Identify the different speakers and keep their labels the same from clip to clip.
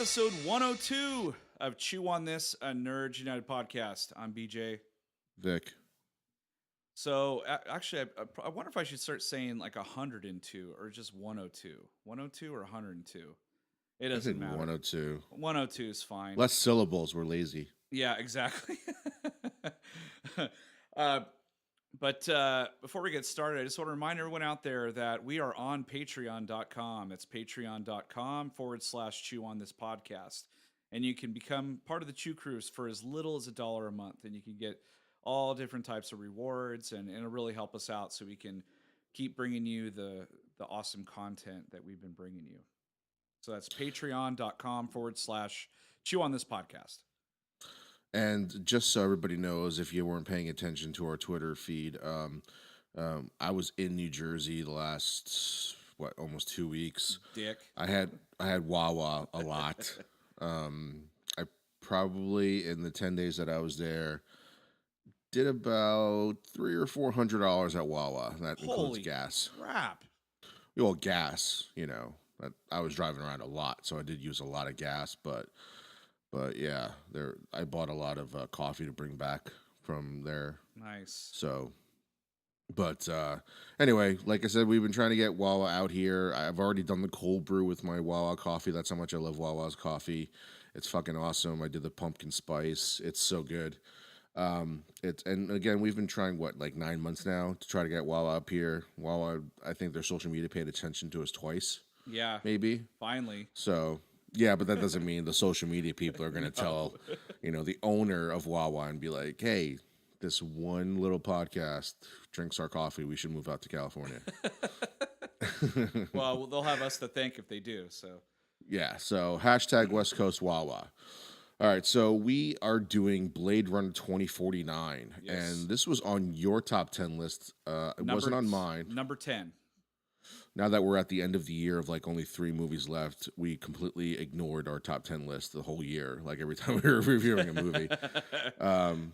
Speaker 1: episode 102 of Chew on This, a Nerds United podcast. I'm BJ.
Speaker 2: Vic.
Speaker 1: So, actually, I wonder if I should start saying like 102 or just 102. 102 or 102. It
Speaker 2: I
Speaker 1: doesn't
Speaker 2: think
Speaker 1: matter.
Speaker 2: 102.
Speaker 1: 102 is fine.
Speaker 2: Less syllables. We're lazy.
Speaker 1: Yeah, exactly. But before we get started, I just want to remind everyone out there that we are on patreon.com. It's patreon.com/chew on this podcast. And you can become part of the Chew Crews for as little as $1 a month. And you can get all different types of rewards, and it'll really help us out so we can keep bringing you the awesome content that we've been bringing you. So that's patreon.com/chew on this podcast.
Speaker 2: And just so everybody knows, if you weren't paying attention to our Twitter feed, I was in New Jersey the last almost 2 weeks.
Speaker 1: Dick.
Speaker 2: I had Wawa a lot. I probably in the 10 days that I was there did about $300 or $400 at Wawa. That includes gas.
Speaker 1: Crap.
Speaker 2: Well, gas. I was driving around a lot, so I did use a lot of gas, But yeah, I bought a lot of coffee to bring back from there.
Speaker 1: Nice.
Speaker 2: So, but anyway, like I said, we've been trying to get Wawa out here. I've already done the cold brew with my Wawa coffee. That's how much I love Wawa's coffee. It's fucking awesome. I did the pumpkin spice. It's so good. And again, we've been trying 9 months now to try to get Wawa up here. Wawa, I think their social media paid attention to us twice.
Speaker 1: Yeah.
Speaker 2: Maybe.
Speaker 1: Finally.
Speaker 2: So. Yeah, but that doesn't mean the social media people are going to tell, the owner of Wawa and be like, hey, this one little podcast drinks our coffee. We should move out to California.
Speaker 1: Well, they'll have us to thank if they do. So
Speaker 2: yeah, so hashtag West Coast Wawa. All right, so we are doing Blade Runner 2049.
Speaker 1: Yes.
Speaker 2: And this was on your top 10 list. It wasn't on mine.
Speaker 1: Number 10.
Speaker 2: Now that we're at the end of the year of only 3 movies left, we completely ignored our top 10 list the whole year, every time we were reviewing a movie.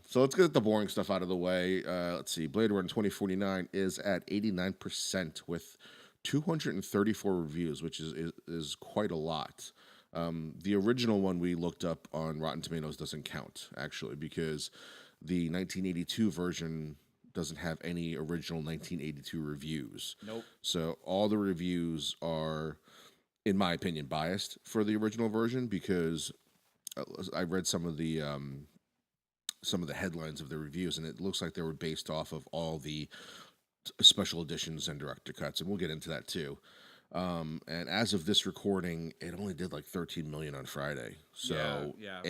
Speaker 2: So let's get the boring stuff out of the way. Let's see. Blade Runner 2049 is at 89% with 234 reviews, which is quite a lot. The original one we looked up on Rotten Tomatoes doesn't count, actually, because the 1982 version doesn't have any original 1982 reviews.
Speaker 1: Nope.
Speaker 2: So all the reviews are, in my opinion, biased for the original version because I read some of the headlines of the reviews, and it looks like they were based off of all the special editions and director cuts, and we'll get into that too. And as of this recording, it only did 13 million on Friday, so
Speaker 1: yeah.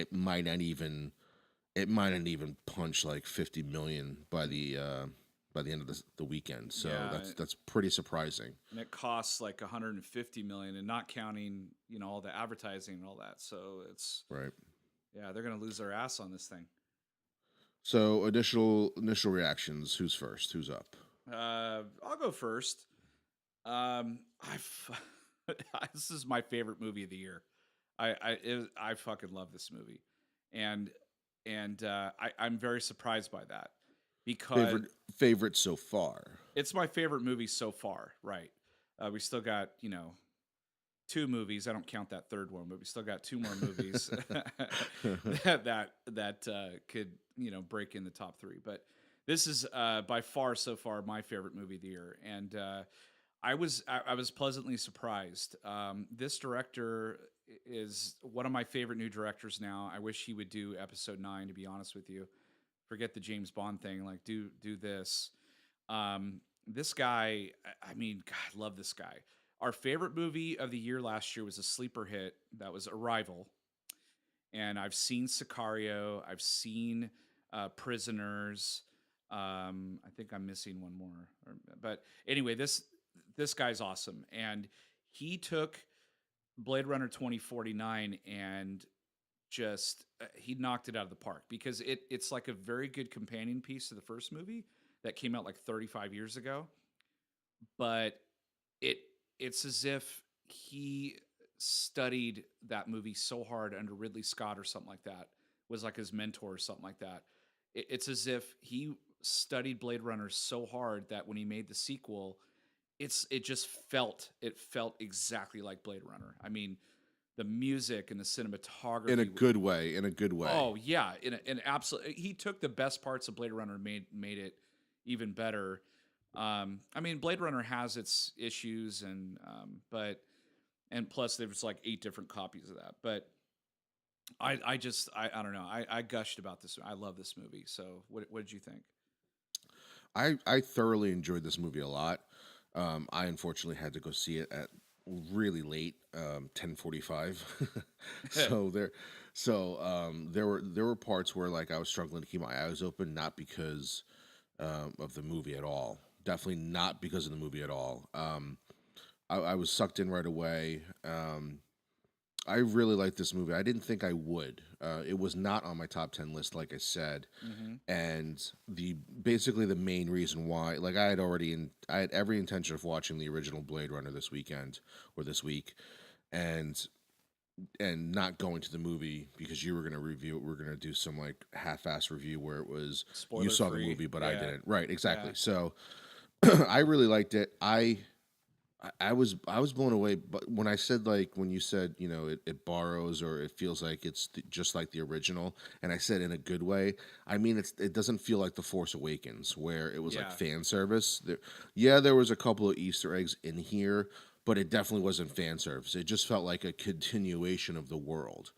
Speaker 2: It might not even punch 50 million by the end of the weekend. So that's pretty surprising.
Speaker 1: And it costs $150 million, and not counting all the advertising and all that. So it's
Speaker 2: right.
Speaker 1: Yeah, they're gonna lose their ass on this thing.
Speaker 2: So initial reactions. Who's first? Who's up?
Speaker 1: I'll go first. This is my favorite movie of the year. I fucking love this movie, and I'm very surprised by that because
Speaker 2: favorite so far.
Speaker 1: It's my favorite movie so far, right? We still got 2 movies. I don't count that third one, but we still got 2 more movies that could break in the top 3. But this is by far so far my favorite movie of the year, and I was pleasantly surprised. This director is one of my favorite new directors now. I wish he would do episode 9, to be honest with you. Forget the James Bond thing. Do this. This guy, I mean, God, I love this guy. Our favorite movie of the year last year was a sleeper hit. That was Arrival. And I've seen Sicario. I've seen Prisoners. I think I'm missing one more. But anyway, this guy's awesome. And he took Blade Runner 2049 and just he knocked it out of the park because it's a very good companion piece to the first movie that came out 35 years ago, but it's as if he studied that movie so hard under Ridley Scott or something like that, was his mentor or something like that. It's as if he studied Blade Runner so hard that when he made the sequel, it felt exactly like Blade Runner. I mean, the music and the
Speaker 2: In a
Speaker 1: cinematography.
Speaker 2: good way. In a good way.
Speaker 1: Oh yeah, in absolutely, he took the best parts of Blade Runner, and made it even better. I mean, Blade Runner has its issues, but and plus there's like 8 different copies of that. But I don't know. I gushed about this. I love this movie. So what did you think?
Speaker 2: I thoroughly enjoyed this movie a lot. I unfortunately had to go see it at really late, 10:45. so there, there were parts where like I was struggling to keep my eyes open, not because of the movie at all. Definitely not because of the movie at all. I was sucked in right away. I really liked this movie. I didn't think I would. It was not on my top 10 list, like I said,
Speaker 1: Mm-hmm.
Speaker 2: and the basically the main reason why, like I had every intention of watching the original Blade Runner this weekend or this week, and not going to the movie because you were going to review it. We're going to do some like half-ass review where it was you
Speaker 1: Spoiler
Speaker 2: saw the
Speaker 1: free.
Speaker 2: movie but I
Speaker 1: Yeah.
Speaker 2: didn't. Right,
Speaker 1: Yeah.
Speaker 2: exactly. So I really liked it. I was blown away, but when I said like when you said it borrows or it feels like just like the original, and I said in a good way, I mean it doesn't feel like the Force Awakens where it was like
Speaker 1: Yeah.
Speaker 2: fan service. Yeah, there was a couple of Easter eggs in here, but it definitely wasn't fan service. It just felt like a continuation of the world,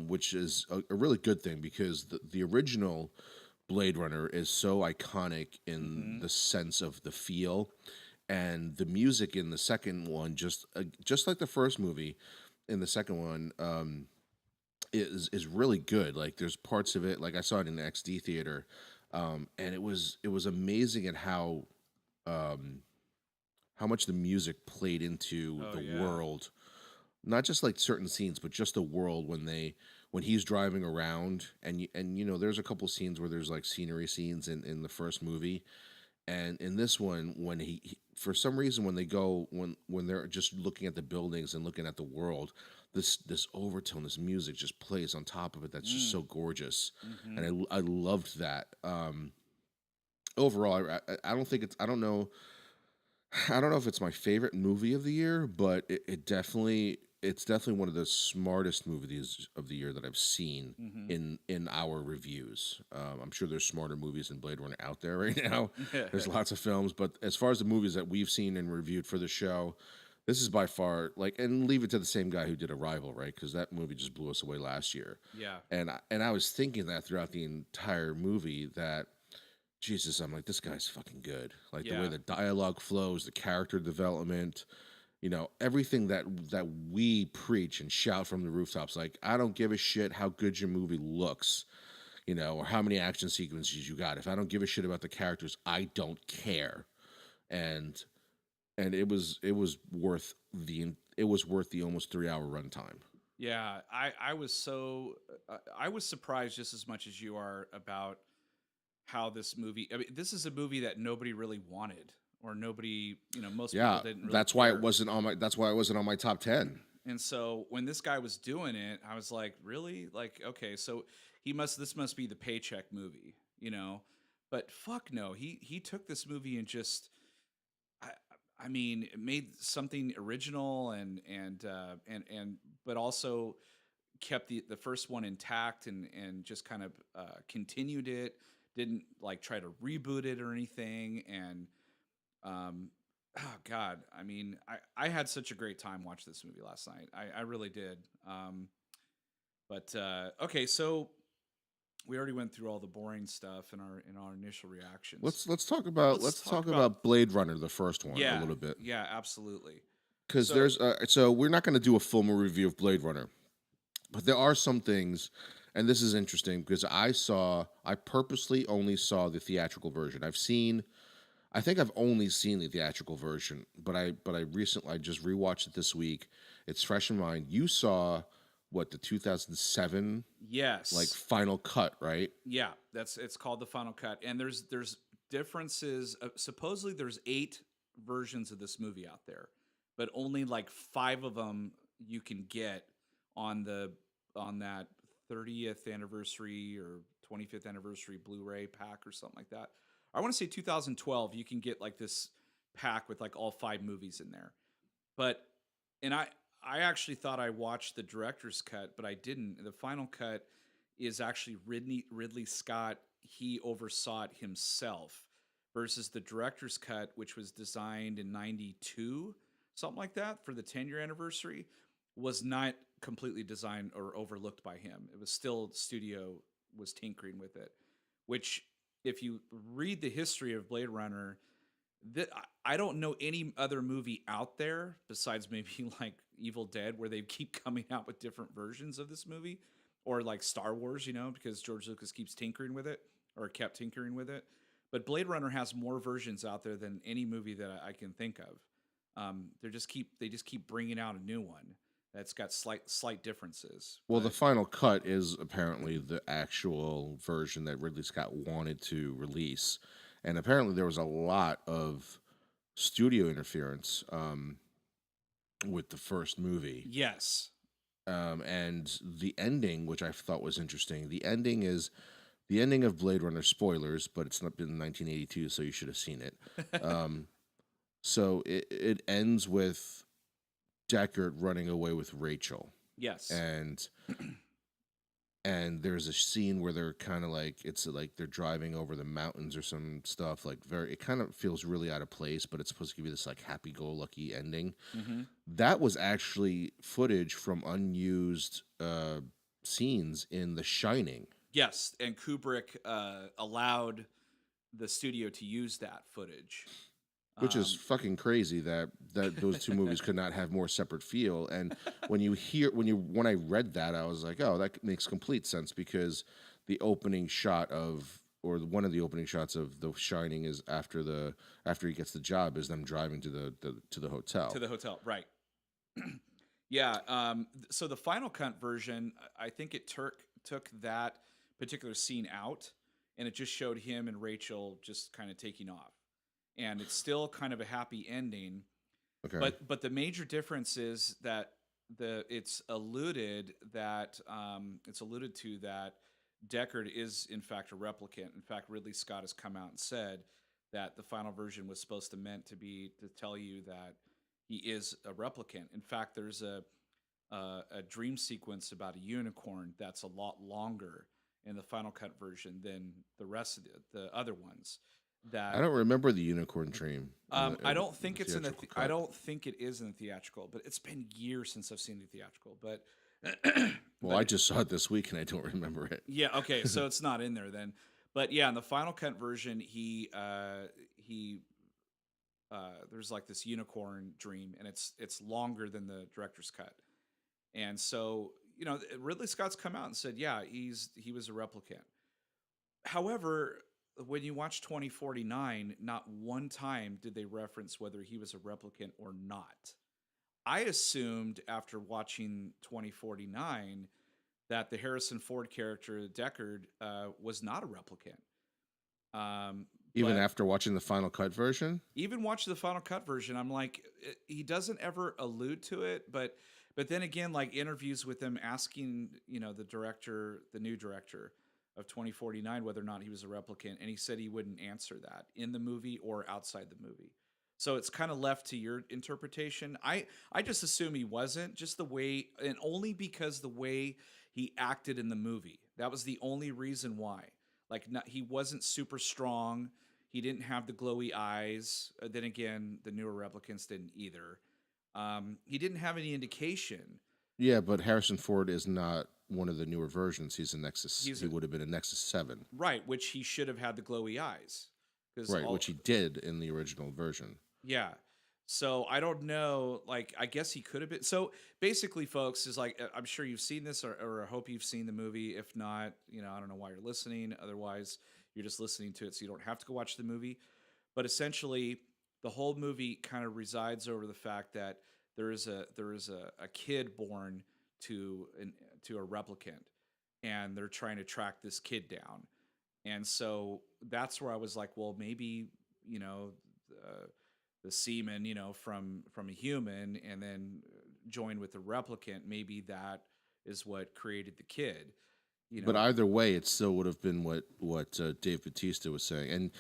Speaker 2: which is a really good thing because the original Blade Runner is so iconic in
Speaker 1: Mm-hmm.
Speaker 2: the sense of the feel and the music in the second one, just like the first movie. In the second one, is really good. Like there's parts of it, like I saw it in the XD theater, and it was amazing at um, how much the music played into
Speaker 1: Oh
Speaker 2: the
Speaker 1: yeah.
Speaker 2: world, not just like certain scenes, but just the world when he's driving around, and there's a couple scenes where there's like scenery scenes in the first movie, and in this one, when for some reason, when they go when they're just looking at the buildings and looking at the world, this overtone, this music just plays on top of it. That's just
Speaker 1: Mm.
Speaker 2: so gorgeous,
Speaker 1: Mm-hmm.
Speaker 2: and I loved that. Overall, I don't think it's I don't know if it's my favorite movie of the year, but it's definitely one of the smartest movies of the year that I've seen
Speaker 1: Mm-hmm.
Speaker 2: in our reviews. I'm sure there's smarter movies than Blade Runner out there right now. There's lots of films, but as far as the movies that we've seen and reviewed for the show, this is by far like, and leave it to the same guy who did Arrival, right? Because that movie just blew us away last year.
Speaker 1: Yeah.
Speaker 2: And I was thinking that throughout the entire movie that Jesus, I'm like, this guy's fucking good. Like the way
Speaker 1: Yeah.
Speaker 2: the dialogue flows, the character development, everything that we preach and shout from the rooftops. Like, I don't give a shit how good your movie looks, or how many action sequences you got. If I don't give a shit about the characters, I don't care. And it was worth the almost 3 hour runtime.
Speaker 1: Yeah. I was surprised just as much as you are about how this movie. I mean, this is a movie that nobody really wanted, or nobody, most people
Speaker 2: Yeah,
Speaker 1: didn't really care.
Speaker 2: that's why it wasn't on my top 10.
Speaker 1: And so when this guy was doing it, I was like, really? Like, okay, so this must be the paycheck movie, you know? But fuck no, he took this movie and just, I, I mean, it made something original and but also kept the first one intact and just kind of continued it. Didn't like try to reboot it or anything. And um, oh God, I mean, I had such a great time watching this movie last night. I really did. But okay, so we already went through all the boring stuff in our initial reactions. Let's
Speaker 2: Let's
Speaker 1: talk
Speaker 2: talk
Speaker 1: about
Speaker 2: about Blade Runner, the first one, a
Speaker 1: yeah,
Speaker 2: little bit.
Speaker 1: yeah, absolutely.
Speaker 2: Because
Speaker 1: So
Speaker 2: so we're not going to do a full review of Blade Runner, but there are some things, and this is interesting because I purposely only saw the theatrical version. I think I've only seen the theatrical version, but I just rewatched it this week. It's fresh in mind. You saw what, the 2007 like
Speaker 1: yes,
Speaker 2: final cut, right?
Speaker 1: yeah, that's it's called the final cut, and there's differences. Supposedly, there's 8 versions of this movie out there, but only like 5 of them you can get on the on that 30th anniversary or 25th anniversary Blu-ray pack or something like that. I want to say 2012. You can get like this pack with like all 5 movies in there, but and I actually thought I watched the director's cut, but I didn't. The final cut is actually Ridley Scott. He oversaw it himself, versus the director's cut, which was designed in '92, something like that, for the 10-year anniversary, was not completely designed or overlooked by him. It was still studio was tinkering with it, which if you read the history of Blade Runner, that I don't know any other movie out there besides maybe like Evil Dead where they keep coming out with different versions of this movie, or like Star Wars, because George Lucas keeps tinkering with it or kept tinkering with it. But Blade Runner has more versions out there than any movie that I can think of. They just keep bringing out a new one that's got slight differences.
Speaker 2: Well, the
Speaker 1: But
Speaker 2: final cut is apparently the actual version that Ridley Scott wanted to release, and apparently there was a lot of studio interference with the first movie.
Speaker 1: yes,
Speaker 2: And the ending, which I thought was interesting, the ending is the ending of Blade Runner. Spoilers, but it's not been 1982, so you should have seen it. Um, so it ends with Deckard running away with Rachel,
Speaker 1: yes,
Speaker 2: and there's a scene where they're kind of like it's like they're driving over the mountains or some stuff like very it kind of feels really out of place, but it's supposed to give you this like happy-go-lucky ending.
Speaker 1: hmm
Speaker 2: That was actually footage from unused scenes in The Shining,
Speaker 1: yes. And Kubrick allowed the studio to use that footage.
Speaker 2: which is
Speaker 1: Um,
Speaker 2: fucking crazy that those two movies could not have more separate feel. And when I read that, I was like, oh, that makes complete sense, because the opening shot of or one of the opening shots of The Shining is after he gets the job is them driving to the
Speaker 1: to
Speaker 2: hotel.
Speaker 1: the hotel, right? Yeah. So the Final Cut version, I think it took that particular scene out, and it just showed him and Rachel just kind of taking off, and it's still kind of a happy ending.
Speaker 2: Okay.
Speaker 1: But the major difference is that it's alluded to that Deckard is in fact a replicant. In fact, Ridley Scott has come out and said that the final version was supposed to meant to be to tell you that he is a replicant. In fact, there's a dream sequence about a unicorn that's a lot longer in the Final Cut version than the rest of the other ones.
Speaker 2: I
Speaker 1: That
Speaker 2: don't remember the unicorn dream
Speaker 1: I don't
Speaker 2: in
Speaker 1: think
Speaker 2: the
Speaker 1: it's in the.
Speaker 2: theatrical
Speaker 1: I
Speaker 2: cut.
Speaker 1: don't think it is in the theatrical, but it's been years since I've seen the theatrical. But
Speaker 2: Well, I
Speaker 1: but
Speaker 2: just saw it this week and I don't remember it.
Speaker 1: yeah, okay, so it's not in there then. But yeah, in the Final Cut version, he there's like this unicorn dream, and it's longer than the director's cut. And so Ridley Scott's come out and said, yeah, he was a replicant. However, when you watch 2049, not one time did they reference whether he was a replicant or not. I assumed after watching 2049 that the Harrison Ford character Deckard was not a replicant.
Speaker 2: Even
Speaker 1: But
Speaker 2: after watching the final cut version.
Speaker 1: even watching the Final Cut version, I'm like, he doesn't ever allude to it. But then again, like interviews with him asking, the new director of 2049, whether or not he was a replicant, and he said he wouldn't answer that in the movie or outside the movie. So it's kind of left to your interpretation. I just assume he wasn't, just the way, and only because the way he acted in the movie. That was the only reason why. Like, not, he wasn't super strong. He didn't have the glowy eyes. Then again, the newer replicants didn't either. He didn't have any indication.
Speaker 2: Yeah, but Harrison Ford is not one of the newer versions. He's a Nexus.
Speaker 1: He's
Speaker 2: He
Speaker 1: a,
Speaker 2: would have been a Nexus 7.
Speaker 1: right, which he should have had the glowy eyes, because
Speaker 2: Right,
Speaker 1: all
Speaker 2: which he did in the original version.
Speaker 1: yeah. So I don't know. Like, I guess he could have been. So basically, folks, is like, I'm sure you've seen this, or I hope you've seen the movie. If not, I don't know why you're listening. Otherwise, you're just listening to it, so you don't have to go watch the movie. But essentially, the whole movie kind of resides over the fact that there is a kid born to a replicant, and they're trying to track this kid down. And so that's where I was like, well, maybe the semen, from a human, and then joined with the replicant, maybe that is what created the kid. You
Speaker 2: But
Speaker 1: know,
Speaker 2: either way, it still would have been what Dave Bautista was saying. And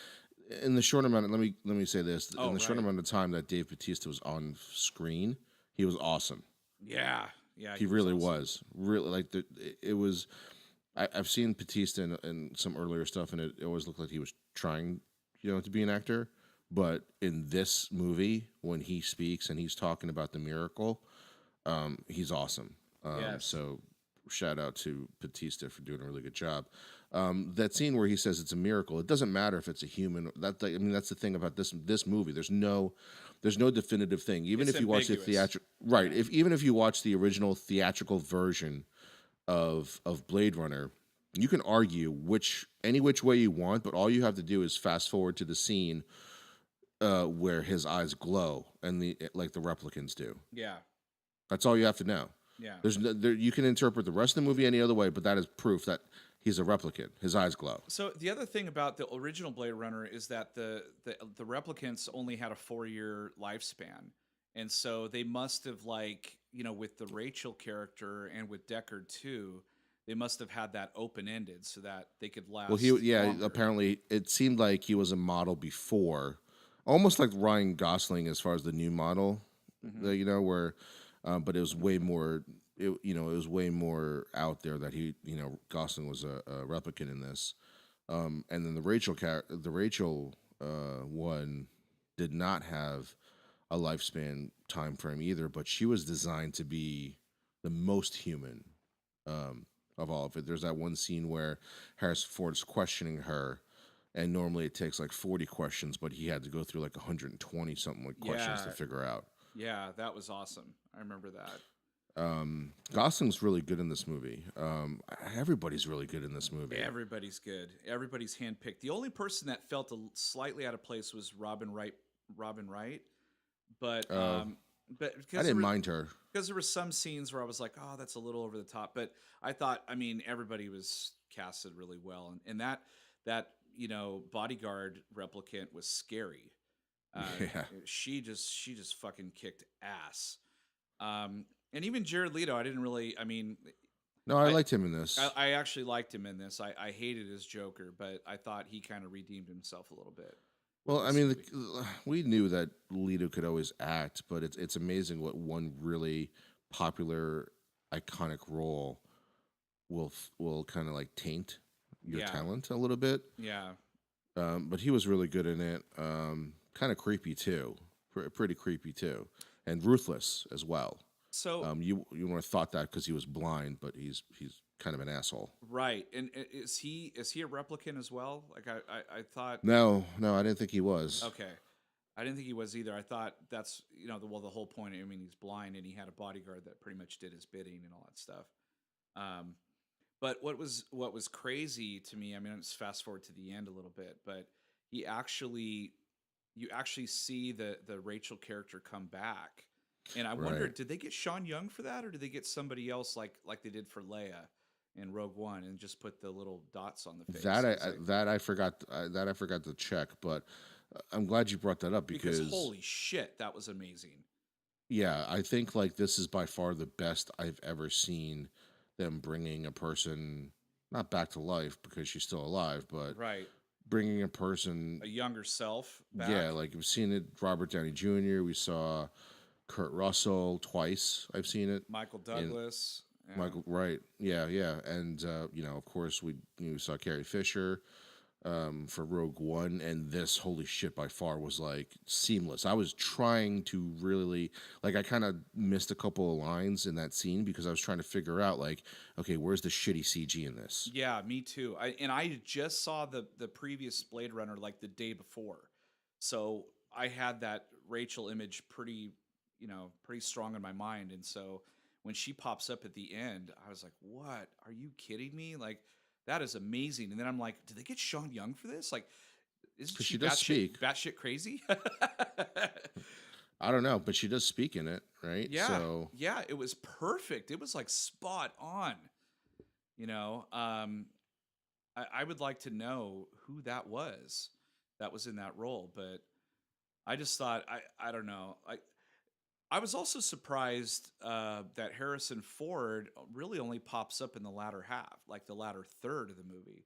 Speaker 2: in the short amount, let me say this:
Speaker 1: oh
Speaker 2: in the short
Speaker 1: right,
Speaker 2: amount of time that Dave Bautista was on screen, he was awesome.
Speaker 1: Yeah, yeah,
Speaker 2: He
Speaker 1: he was
Speaker 2: really
Speaker 1: awesome.
Speaker 2: was. Really, like it was. I've seen Batista in some earlier stuff, and it always looked like he was trying, to be an actor. But in this movie, when he speaks and he's talking about the miracle, he's awesome.
Speaker 1: Yes,
Speaker 2: So shout out to Batista for doing a really good job. That scene where he says it's a miracle. It doesn't matter if it's a human. I mean, that's the thing about this movie. There's no definitive thing. Even
Speaker 1: it's
Speaker 2: if you watch the
Speaker 1: ambiguous.
Speaker 2: theatrical, right?
Speaker 1: Yeah,
Speaker 2: If even if you watch the original theatrical version of Blade Runner, you can argue which way you want, but all you have to do is fast forward to the scene where his eyes glow and like the replicants do.
Speaker 1: yeah,
Speaker 2: That's all you have to know.
Speaker 1: yeah.
Speaker 2: You can interpret the rest of the movie any other way, but that is proof that he's a replicant. His eyes glow.
Speaker 1: So the other thing about the original Blade Runner is that the replicants only had a 4 year lifespan, and so they must have with the Rachel character and with Deckard too, they must have had that open ended so that they could
Speaker 2: Well,
Speaker 1: last
Speaker 2: yeah,
Speaker 1: longer.
Speaker 2: apparently it seemed like he was a model before, almost like Ryan Gosling as far as the new model,
Speaker 1: Hmm.
Speaker 2: where, but it was way more, it was way more out there that Gosling was a replicant in this. And then the Rachel one did not have a lifespan time frame either, but she was designed to be the most human of all of it. There's that one scene where Harrison Ford's questioning her, and normally it takes like 40 questions, but he had to go through like 120 something like questions to
Speaker 1: Yeah,
Speaker 2: figure out.
Speaker 1: yeah, that was awesome. I remember that.
Speaker 2: Gosling's really good in this movie. Everybody's really good in this movie.
Speaker 1: Everybody's good. Everybody's handpicked. The only person that felt slightly out of place was Robin Wright. Robin Wright, but
Speaker 2: Uh, I
Speaker 1: because
Speaker 2: didn't mind her.
Speaker 1: there were some scenes where I was like, oh, that's a little over the top. But I thought, I mean, everybody was casted really well, and that bodyguard replicant was scary.
Speaker 2: Yeah.
Speaker 1: She just fucking kicked ass. And even Jared Leto, I didn't really. I mean,
Speaker 2: No, I
Speaker 1: I
Speaker 2: liked him in this.
Speaker 1: I actually liked him in this. I hated his Joker, but I thought he kind of redeemed himself a little bit
Speaker 2: Well,
Speaker 1: with
Speaker 2: I
Speaker 1: this
Speaker 2: mean,
Speaker 1: movie.
Speaker 2: we knew that Leto could always act, but it's amazing what one really popular, iconic role will kind of like taint your
Speaker 1: Yeah,
Speaker 2: talent a little bit.
Speaker 1: yeah.
Speaker 2: But he was really good in it. Kind of creepy too, pretty creepy too, and ruthless as well.
Speaker 1: So
Speaker 2: You would have thought that because he was blind, but he's kind of an asshole.
Speaker 1: right, and is he a replicant as well? Like I thought.
Speaker 2: No, no, I didn't think he was.
Speaker 1: Okay, I didn't think he was either. I thought that's the whole point. I mean, he's blind and he had a bodyguard that pretty much did his bidding and all that stuff. Um, but what was crazy to me, I mean, let's fast forward to the end a little bit, but he actually you actually see the Rachel character come back. And I wonder,
Speaker 2: Right.
Speaker 1: did they get Sean Young for that, or did they get somebody else like they did for Leia in Rogue One and just put the little dots on the face?
Speaker 2: That
Speaker 1: I was like,
Speaker 2: I forgot to check, but I'm glad you brought that up
Speaker 1: because
Speaker 2: because
Speaker 1: holy shit, that was amazing.
Speaker 2: yeah, I think like this is by far the best I've ever seen them bringing a person not back to life because she's still alive, but
Speaker 1: Right.
Speaker 2: bringing a person,
Speaker 1: A younger self
Speaker 2: yeah,
Speaker 1: back.
Speaker 2: like we've seen it. Robert Downey Jr. We saw Kurt Russell twice. I've seen it
Speaker 1: Michael
Speaker 2: in
Speaker 1: Douglas. Yeah.
Speaker 2: Michael. Right, yeah, yeah, and of course we saw Carrie Fisher for Rogue One, and this holy shit by far was like seamless. I was trying to really like I kind of missed a couple of lines in that scene because I was trying to figure out like, okay, where's the shitty CG in this?
Speaker 1: Yeah, me too. I just saw the previous Blade Runner like the day before. So I had that Rachel image pretty strong in my mind. And so when she pops up at the end, I was like, "What? Are you kidding me? Like that is amazing." And then I'm like, "Did they get Sean Young for this? Like isn't
Speaker 2: Because
Speaker 1: she
Speaker 2: she does speak.
Speaker 1: batshit crazy?"
Speaker 2: I don't know, but she does speak in it, right?
Speaker 1: Yeah.
Speaker 2: So
Speaker 1: Yeah, it was perfect. It was like spot on. You know, I would like to know who that was in that role, but I just thought I don't know. I was also surprised that Harrison Ford really only pops up in the latter half, like the latter third of the movie,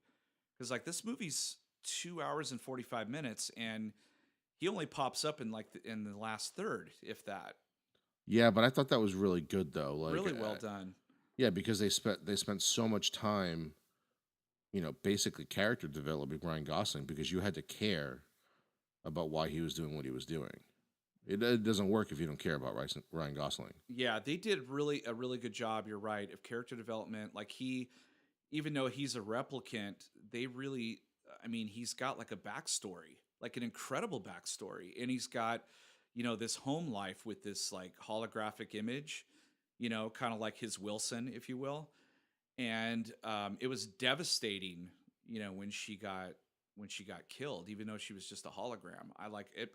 Speaker 1: because like this movie's 2 hours and 45 minutes, and he only pops up in in the last third, if that.
Speaker 2: Yeah, but I thought that was really good though. Like,
Speaker 1: Really well done.
Speaker 2: yeah, because they spent so much time, basically character developing Ryan Gosling because you had to care about why he was doing what he was doing. It doesn't work if you don't care about Ryan Gosling.
Speaker 1: Yeah, they did really a really good job. You're right, of character development. Like he, even though he's a replicant, they really, I mean, he's got like a backstory, like an incredible backstory, and he's got, this home life with this like holographic image, kind of like his Wilson, if you will. And it was devastating, when she got killed, even though she was just a hologram. I like it.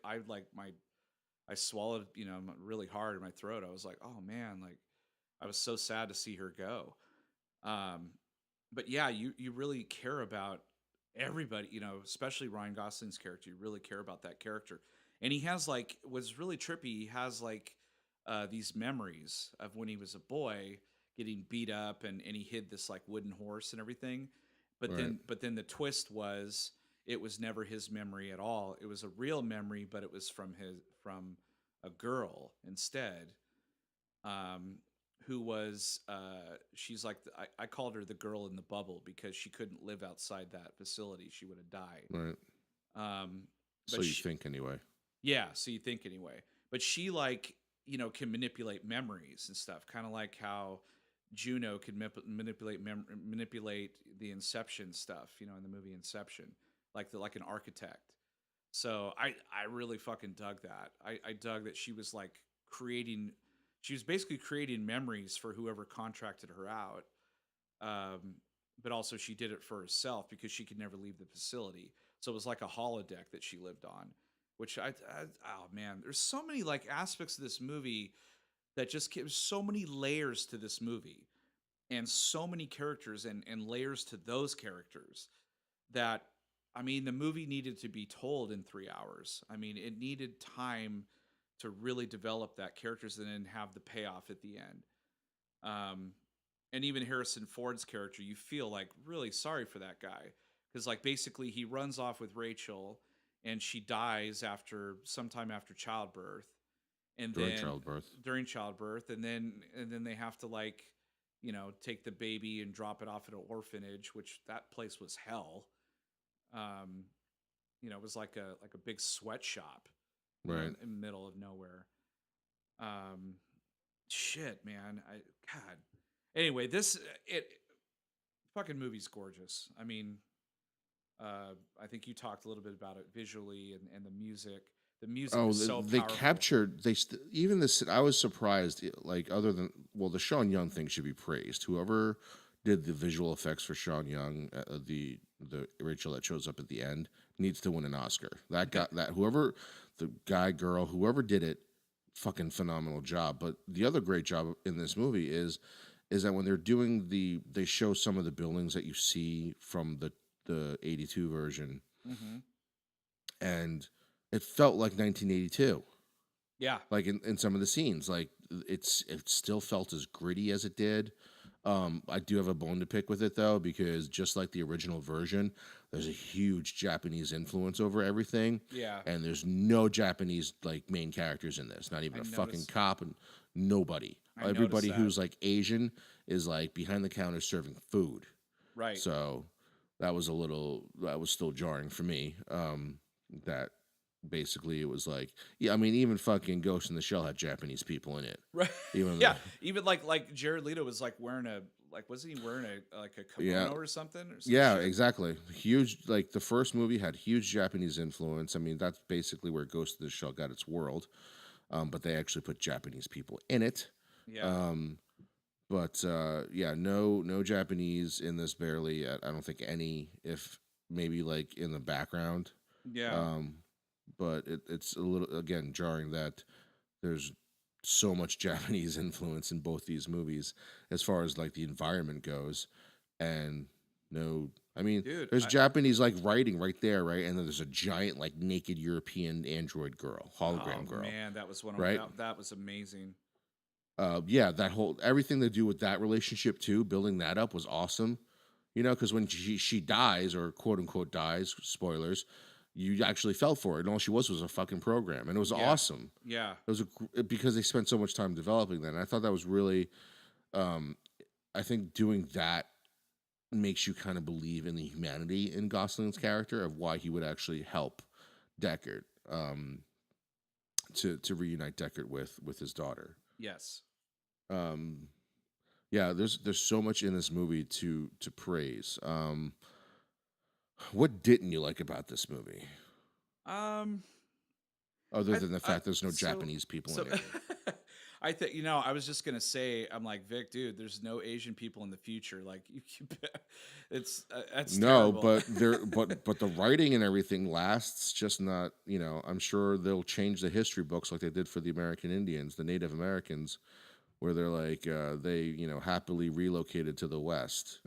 Speaker 1: I swallowed, really hard in my throat. I was like, oh man, like I was so sad to see her go. Um, but yeah, you really care about everybody, especially Ryan Gosling's character. You really care about that character, and he has like what's really trippy. He has like these memories of when he was a boy getting beat up, and he hid this like wooden horse and everything. But
Speaker 2: Right.
Speaker 1: then the twist was it was never his memory at all. It was a real memory, but it was from a girl instead, um, who was she's like I called her the girl in the bubble because she couldn't live outside that facility. She would have died.
Speaker 2: Right.
Speaker 1: Um,
Speaker 2: So
Speaker 1: but
Speaker 2: you
Speaker 1: she,
Speaker 2: think anyway.
Speaker 1: yeah, so you think anyway. But she like, can manipulate memories and stuff, kind of like how Juno could manipulate the Inception stuff, in the movie Inception, like an architect. So I really fucking dug that. I dug that she was like creating she was basically creating memories for whoever contracted her out. Um, but also she did it for herself because she could never leave the facility. So it was like a holodeck that she lived on, which oh man, there's so many like aspects of this movie that just gives so many layers to this movie, and so many characters and layers to those characters that, I mean, the movie needed to be told in 3 hours. I mean, it needed time to really develop that characters and then have the payoff at the end. Um, and even Harrison Ford's character, you feel like really sorry for that guy because like basically he runs off with Rachel and she dies after sometime after childbirth, and
Speaker 2: During
Speaker 1: then
Speaker 2: childbirth.
Speaker 1: during childbirth, and then they have to like, take the baby and drop it off at an orphanage, which that place was hell. um it was like a big sweatshop,
Speaker 2: Right.
Speaker 1: in the middle of nowhere. um Shit, man. God, anyway, this it fucking movie's gorgeous. I mean, I think you talked a little bit about it visually, and the music
Speaker 2: Oh,
Speaker 1: is so
Speaker 2: they
Speaker 1: powerful.
Speaker 2: captured even this. I was surprised. Like other than the Sean Young thing should be praised. Whoever did the visual effects for Sean Young, the Rachel that shows up at the end, needs to win an Oscar. That guy, that whoever, the guy, girl, whoever did it, fucking phenomenal job. But the other great job in this movie is that when they're doing they show some of the buildings that you see from the '82 version,
Speaker 1: Hmm.
Speaker 2: and it felt like 1982,
Speaker 1: Yeah.
Speaker 2: like in some of the scenes. Like it still felt as gritty as it did. I do have a bone to pick with it though, because just like the original version, there's a huge Japanese influence over everything,
Speaker 1: Yeah.
Speaker 2: and there's no Japanese like main characters in this, not even
Speaker 1: I
Speaker 2: a fucking
Speaker 1: noticed.
Speaker 2: cop, and nobody.
Speaker 1: I noticed
Speaker 2: Everybody
Speaker 1: that.
Speaker 2: who's like Asian is like behind the counter serving food.
Speaker 1: Right.
Speaker 2: So that was still jarring for me. That basically it was like, yeah, I mean, even fucking Ghost in the Shell had Japanese people in it.
Speaker 1: Right.
Speaker 2: Even
Speaker 1: Yeah.
Speaker 2: the
Speaker 1: Even like Jared Leto was like wearing a like wasn't he wearing a like a
Speaker 2: yeah,
Speaker 1: kimono or something or some
Speaker 2: yeah,
Speaker 1: shit?
Speaker 2: exactly. Huge, like the first movie had huge Japanese influence. I mean, that's basically where Ghost in the Shell got its world. But they actually put Japanese people in it.
Speaker 1: Yeah.
Speaker 2: Um, but yeah, no Japanese in this barely. I don't think any, if maybe like in the background.
Speaker 1: Yeah.
Speaker 2: Um, but it's a little again jarring that there's so much Japanese influence in both these movies as far as like the environment goes, and no, I mean,
Speaker 1: Dude,
Speaker 2: there's Japanese like writing right there, right, and then there's a giant like naked European android girl,
Speaker 1: oh
Speaker 2: hologram girl,
Speaker 1: man, that was one of
Speaker 2: right?
Speaker 1: that was amazing.
Speaker 2: Yeah, that whole everything to do with that relationship too, building that up was awesome. Because when she dies or quote unquote dies, spoilers, you actually fell for it, and all she was a fucking program, and it was
Speaker 1: Yeah.
Speaker 2: awesome.
Speaker 1: Yeah.
Speaker 2: It was because they spent so much time developing that. And I thought that was really, um, I think doing that makes you kind of believe in the humanity in Gosling's character of why he would actually help Deckard, to reunite Deckard with his daughter.
Speaker 1: Yes.
Speaker 2: Um, yeah, there's so much in this movie to praise. What didn't you like about this movie,
Speaker 1: Um,
Speaker 2: other than the fact there's no
Speaker 1: so
Speaker 2: Japanese people
Speaker 1: so
Speaker 2: in it?
Speaker 1: I think I was just gonna say I'm like Vic, dude. There's no Asian people in the future. Like it's that's
Speaker 2: No,
Speaker 1: terrible.
Speaker 2: but but the writing and everything lasts, just not, I'm sure they'll change the history books like they did for the American Indians, the Native Americans, where they're like they, happily relocated to the West.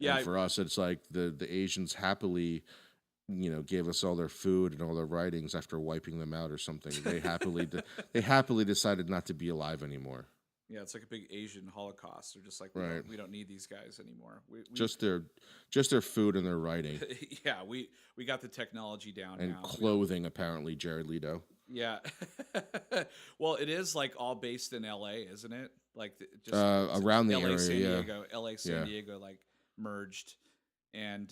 Speaker 2: And
Speaker 1: Yeah,
Speaker 2: for us it's like the Asians happily, gave us all their food and all their writings after wiping them out or something. They happily decided not to be alive anymore.
Speaker 1: yeah. It's like a big Asian Holocaust. They're just like
Speaker 2: Right.
Speaker 1: we don't need these guys anymore. We
Speaker 2: Just their food and their writing
Speaker 1: yeah we got the technology down
Speaker 2: and
Speaker 1: now. We don't.
Speaker 2: clothing, apparently, Jared Leto.
Speaker 1: Yeah. Well, it is like all based in LA, isn't it? Like just since
Speaker 2: Around the
Speaker 1: LA, San
Speaker 2: area,
Speaker 1: Diego, LA, San
Speaker 2: yeah.
Speaker 1: Diego, like merged. And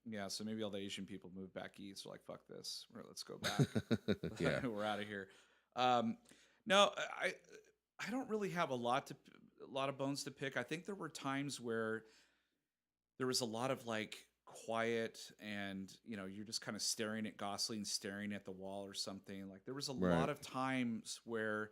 Speaker 1: yeah, so maybe all the Asian people moved back east. We're like, fuck this. Let's go
Speaker 2: Yeah.
Speaker 1: back. We're out of here. Um, no, I don't really have a lot of bones to pick. I think there were times where there was a lot of like quiet and you're just kind of staring at Gosling, staring at the wall or something. Like there was a
Speaker 2: Right.
Speaker 1: lot of times where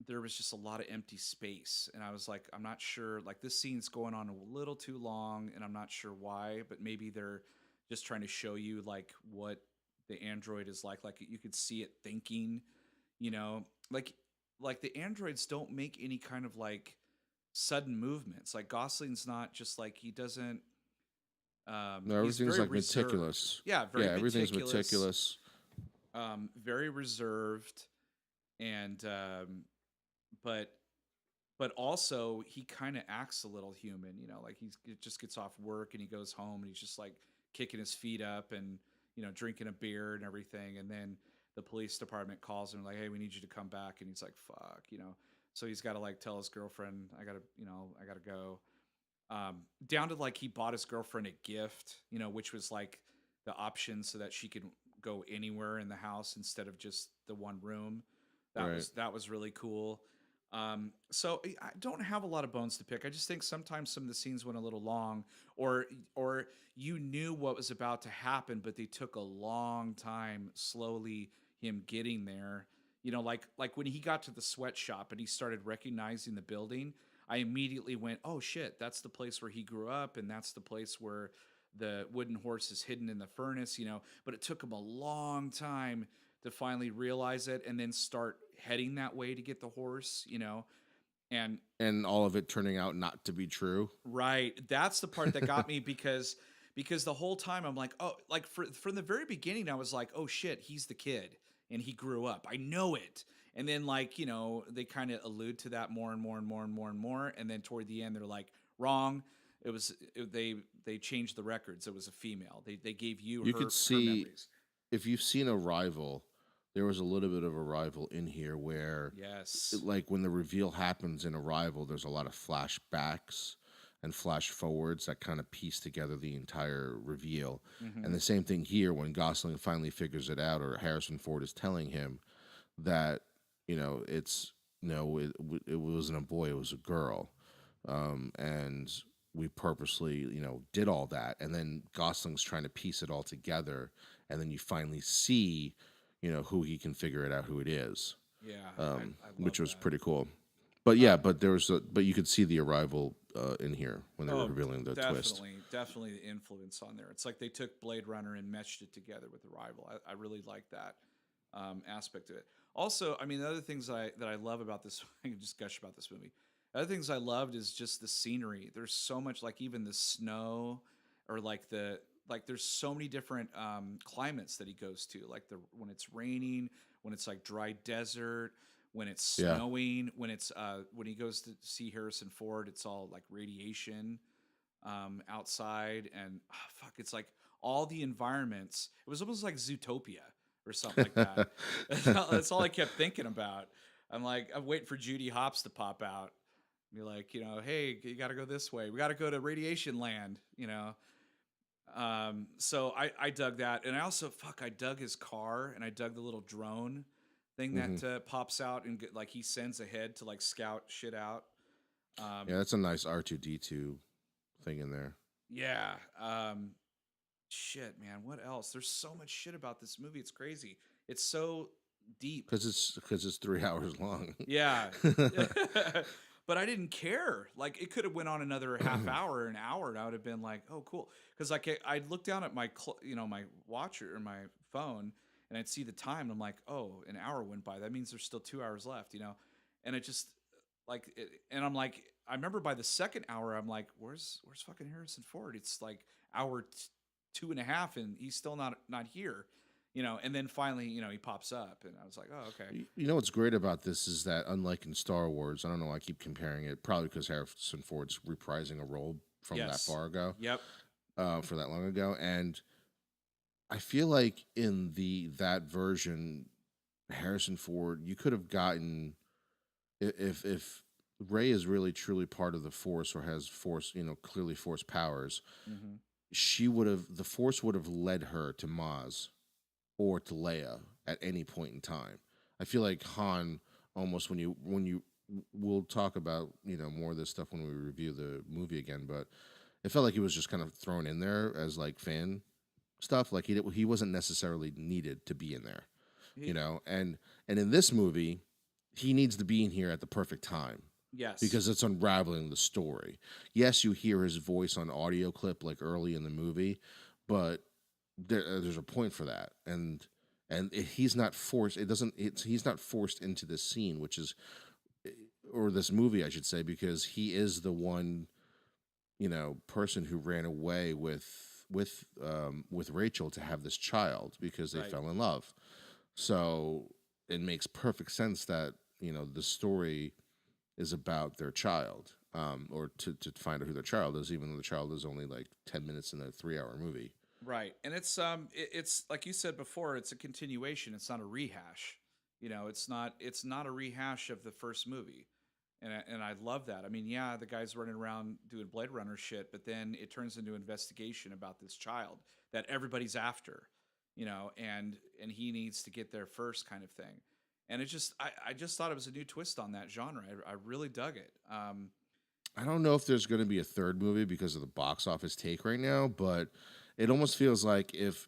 Speaker 1: there was just a lot of empty space, and I was like, I'm not sure, like this scene's going on a little too long and I'm not sure why, but maybe they're just trying to show you like what the android is like you could see it thinking, you know like the androids don't make any kind of like sudden movements. Like Gosling's not just like he doesn't
Speaker 2: No,
Speaker 1: he's
Speaker 2: everything's
Speaker 1: very
Speaker 2: like
Speaker 1: reserved.
Speaker 2: meticulous.
Speaker 1: Yeah,
Speaker 2: Yeah,
Speaker 1: very
Speaker 2: everything's
Speaker 1: meticulous,
Speaker 2: meticulous.
Speaker 1: very reserved, and but also he kind of acts a little human, like he just gets off work and he goes home and he's just like kicking his feet up and drinking a beer and everything, and then the police department calls him like, hey, we need you to come back, and he's like, fuck, so he's got to like tell his girlfriend, I gotta go. Down to like he bought his girlfriend a gift, which was like the option so that she could go anywhere in the house instead of just the one room.
Speaker 2: Right.
Speaker 1: That was really cool. So I don't have a lot of bones to pick. I just think sometimes some of the scenes went a little long, or you knew what was about to happen, but they took a long time, slowly him getting there. Like when he got to the sweatshop and he started recognizing the building, I immediately went, "Oh shit, that's the place where he grew up, and that's the place where the wooden horse is hidden in the furnace." But it took him a long time to finally realize it and then start heading that way to get the horse. And
Speaker 2: And all of it turning out not to be true.
Speaker 1: right, that's the part that got me because the whole time I'm like, oh, like from the very beginning I was like, oh shit, he's the kid and he grew up. I know it. And then like, they kind of allude to that more and more and more and more and more, and then toward the end they're like, wrong. They changed the records. It was a female. They gave you
Speaker 2: You could
Speaker 1: her
Speaker 2: see,
Speaker 1: memories.
Speaker 2: if you've seen Arrival, there was a little bit of Arrival in here where,
Speaker 1: Yes.
Speaker 2: like when the reveal happens in Arrival, there's a lot of flashbacks and flash forwards that kind of piece together the entire reveal. And
Speaker 1: Hmm.
Speaker 2: the same thing here when Gosling finally figures it out, or Harrison Ford is telling him that, it's no, it wasn't a boy, it was a girl. And we purposely, did all that. And then Gosling's trying to piece it all together. And then you finally see, who he can figure it out who it is,
Speaker 1: Yeah, I love
Speaker 2: which was
Speaker 1: that.
Speaker 2: pretty cool. But yeah,
Speaker 1: Uh,
Speaker 2: but you could see the Arrival in here when they were
Speaker 1: oh,
Speaker 2: revealing the twist.
Speaker 1: definitely the influence on there. It's like they took Blade Runner and meshed it together with Arrival. I really like that aspect of it. Also, I mean, the other things that I love about this, I can just gush about this movie. Other things I loved is just the scenery. There's so much, like even the snow, or like there's so many different climates that he goes to. Like the when it's raining, when it's like dry desert, when it's
Speaker 2: Yeah.
Speaker 1: snowing, when he goes to see Harrison Ford, it's all like radiation outside, and fuck, it's like all the environments. It was almost like Zootopia or something like that. That's all I kept thinking about. I'm waiting for Judy Hopps to pop out. Be like, hey, you got to go this way. We got to go to Radiation Land. So I dug that, and I dug his car, and I dug the little drone thing
Speaker 2: Hmm.
Speaker 1: that pops out and like he sends ahead to like scout shit out.
Speaker 2: Yeah,
Speaker 1: Um,
Speaker 2: that's a nice R2D2 thing in there
Speaker 1: yeah. Shit, man. What else? There's so much shit about this movie. It's crazy. It's so deep.
Speaker 2: because it's 3 hours long.
Speaker 1: Yeah. But I didn't care. Like it could have went on another half hour, an hour, and I would have been like, "Oh, cool." Because like I'd look down at my my watch or my phone, and I'd see the time, and I'm like, "Oh, an hour went by. That means there's still 2 hours left." And it just and I'm like, I remember by the second hour, I'm like, "Where's fucking Harrison Ford?" It's like hour two and a half, and he's still not here. And then finally, he pops up, and I was like, "Oh, okay."
Speaker 2: You know what's great about this is that unlike in Star Wars, I don't know why I keep comparing it, probably because Harrison Ford's reprising a role from that
Speaker 1: Yes.
Speaker 2: far ago,
Speaker 1: Yep.
Speaker 2: for that long ago, and I feel like in that version, Harrison Ford, you could have gotten if Ray is really truly part of the Force or has Force, clearly Force powers,
Speaker 1: Hmm.
Speaker 2: the Force would have led her to Maz or to Leia at any point in time. I feel like Han almost when you we'll talk about more of this stuff when we review the movie again, but it felt like he was just kind of thrown in there as like fan stuff. Like he wasn't necessarily needed to be in there,
Speaker 1: He,
Speaker 2: and in this movie, he needs to be in here at the perfect time
Speaker 1: yes.
Speaker 2: because it's unraveling the story. Yes, you hear his voice on audio clip like early in the movie, but there's a point for that, he's not forced. He's not forced into this scene, which is or this movie, I should say, because he is the one person who ran away with Rachel to have this child because they
Speaker 1: Right.
Speaker 2: fell in love. So it makes perfect sense that the story is about their child, or to find out who their child is, even though the child is only like 10 minutes in a 3 hour movie.
Speaker 1: Right. And it's like you said before, it's a continuation. It's not a rehash. It's not a rehash of the first movie. And I love that. I mean, yeah, the guy's running around doing Blade Runner shit, but then it turns into investigation about this child that everybody's after, and he needs to get there first, kind of thing. And I just thought it was a new twist on that genre. I really dug it.
Speaker 2: I don't know if there's going to be a third movie because of the box office take right now, but it almost feels like if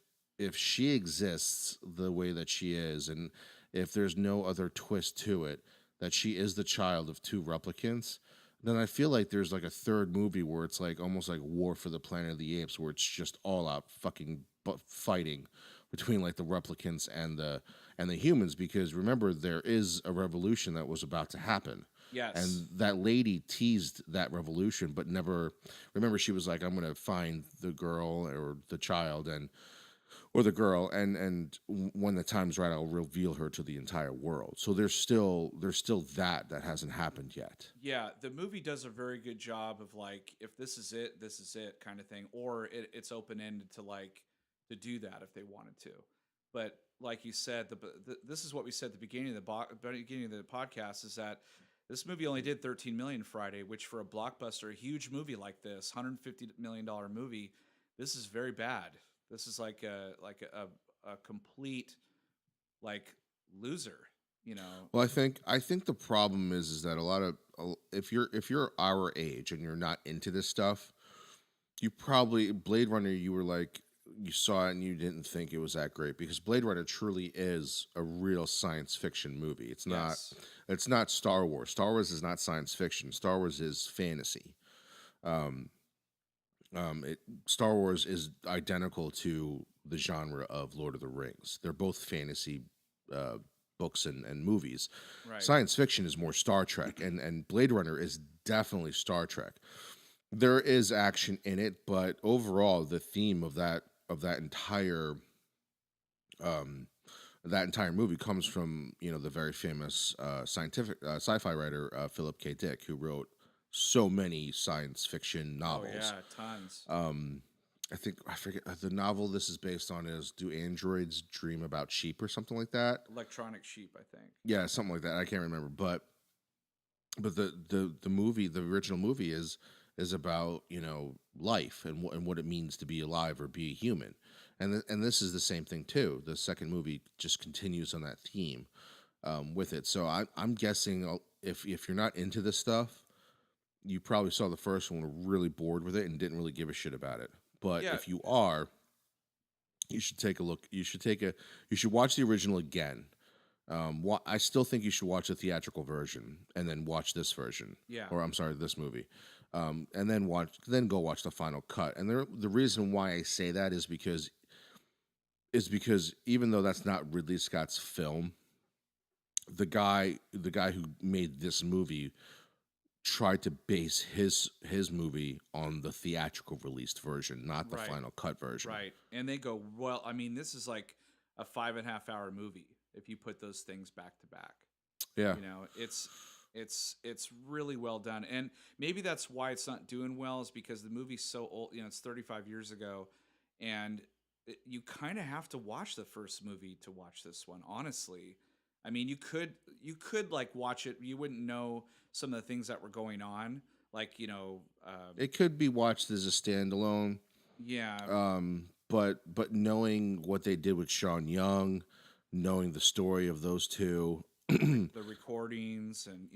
Speaker 2: she exists the way that she is, and if there's no other twist to it, that she is the child of two replicants, then I feel like there's like a third movie where it's like almost like War for the Planet of the Apes, where it's just all out fucking fighting between like the replicants and the humans. Because remember, there is a revolution that was about to happen,
Speaker 1: Yes.
Speaker 2: and that lady teased that revolution but never remember. She was like, I'm gonna find the girl or the child and or the girl, and when the time's right, I'll reveal her to the entire world. So there's still that hasn't happened yet.
Speaker 1: Yeah, the movie does a very good job of like, if this is it kind of thing, or it's open ended to like to do that if they wanted to. But like you said, this is what we said at the beginning of beginning of the podcast is that this movie only did 13 million Friday, which for a blockbuster, a huge movie like this, $150 million movie, this is very bad. This is like a complete like loser, you know.
Speaker 2: Well, I think the problem is that if you're our age and you're not into this stuff, you probably Blade Runner, you were like, you saw it and you didn't think it was that great because Blade Runner truly is a real science fiction movie.
Speaker 1: Yes.
Speaker 2: It's not Star Wars. Star Wars is not science fiction. Star Wars is fantasy. Um, it Star Wars is identical to the genre of Lord of the Rings. They're both fantasy uh, books and movies.
Speaker 1: Right.
Speaker 2: Science fiction is more Star Trek, and Blade Runner is definitely Star Trek. There is action in it, but overall, the theme um, of that entire movie comes from the very famous scientific sci-fi writer Philip K. Dick, who wrote so many science fiction
Speaker 1: Oh
Speaker 2: novels.
Speaker 1: yeah, tons.
Speaker 2: Um, I think I forget the novel this is based on is "Do Androids Dream About Sheep" or something like that.
Speaker 1: Electronic Sheep, I think.
Speaker 2: Yeah, something like that. I can't remember, but the movie, the original movie is about life and what it means to be alive or be a human, and this is the same thing too. The second movie just continues on that theme with it. So I'm guessing if you're not into this stuff, you probably saw the first one, were really bored with it, and didn't really give a shit about it. But
Speaker 1: Yeah,
Speaker 2: if you are, you should take a look. You should watch the original again. I still think you should watch the theatrical version and then watch this version,
Speaker 1: yeah,
Speaker 2: or I'm sorry, this movie, and then go watch the final cut. And the reason why I say that is because even though that's not Ridley Scott's film, the guy who made this movie tried to base his movie on the theatrical released version, not the
Speaker 1: right,
Speaker 2: final cut version.
Speaker 1: right. And they go, well, I mean, this is like a 5.5 hour movie if you put those things back to back.
Speaker 2: Yeah,
Speaker 1: You know, it's really well done, and maybe that's why it's not doing well is because the movie's so old. You know, it's 35 years ago, and you kind of have to watch the first movie to watch this one. Honestly, I mean, you could like watch it, you wouldn't know some of the things that were going on, like
Speaker 2: it could be watched as a standalone.
Speaker 1: yeah,
Speaker 2: But knowing what they did with Sean Young, knowing the story of those two,
Speaker 1: the recordings, and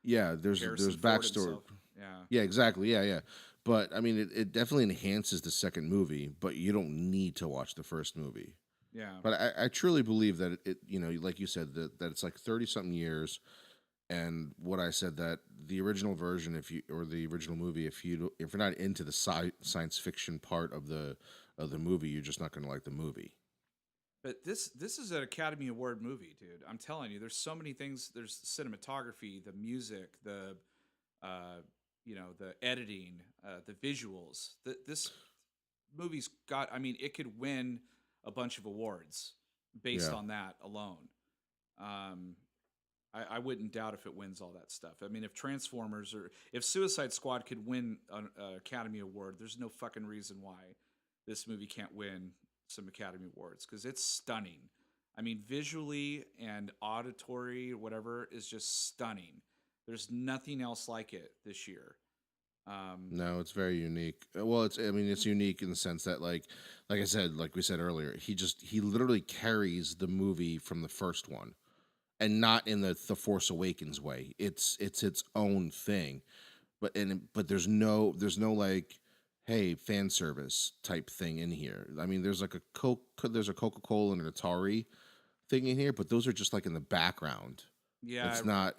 Speaker 2: yeah, there's
Speaker 1: Harrison Ford
Speaker 2: backstory.
Speaker 1: himself, yeah,
Speaker 2: Yeah, exactly. Yeah, yeah. But I mean, it definitely enhances the second movie, but you don't need to watch the first movie.
Speaker 1: yeah.
Speaker 2: But I truly believe that like you said, that it's like 30 something years. And what I said, that the original version, or the original movie, if you're not into the science fiction part of the movie, you're just not going to like the movie.
Speaker 1: But this is an Academy Award movie, dude. I'm telling you, there's so many things. There's cinematography, the music, uh, the editing, the visuals. This movie's got. I mean, it could win a bunch of awards based
Speaker 2: Yeah.
Speaker 1: on that alone. Um, I wouldn't doubt if it wins all that stuff. I mean, if Transformers or if Suicide Squad could win an Academy Award, there's no fucking reason why this movie can't win some Academy Awards because it's stunning. I mean, visually and auditory, whatever, is just stunning. There's nothing else like it this year. Um,
Speaker 2: No, it's very unique. Well, I mean, it's unique in the sense that, like I said, like we said earlier, he literally carries the movie from the first one, and not in the Force Awakens way. It's its own thing. But there's no like, hey, fan service type thing in here. I mean, there's a Coca-Cola and an Atari thing in here, but those are just like in the background.
Speaker 1: yeah,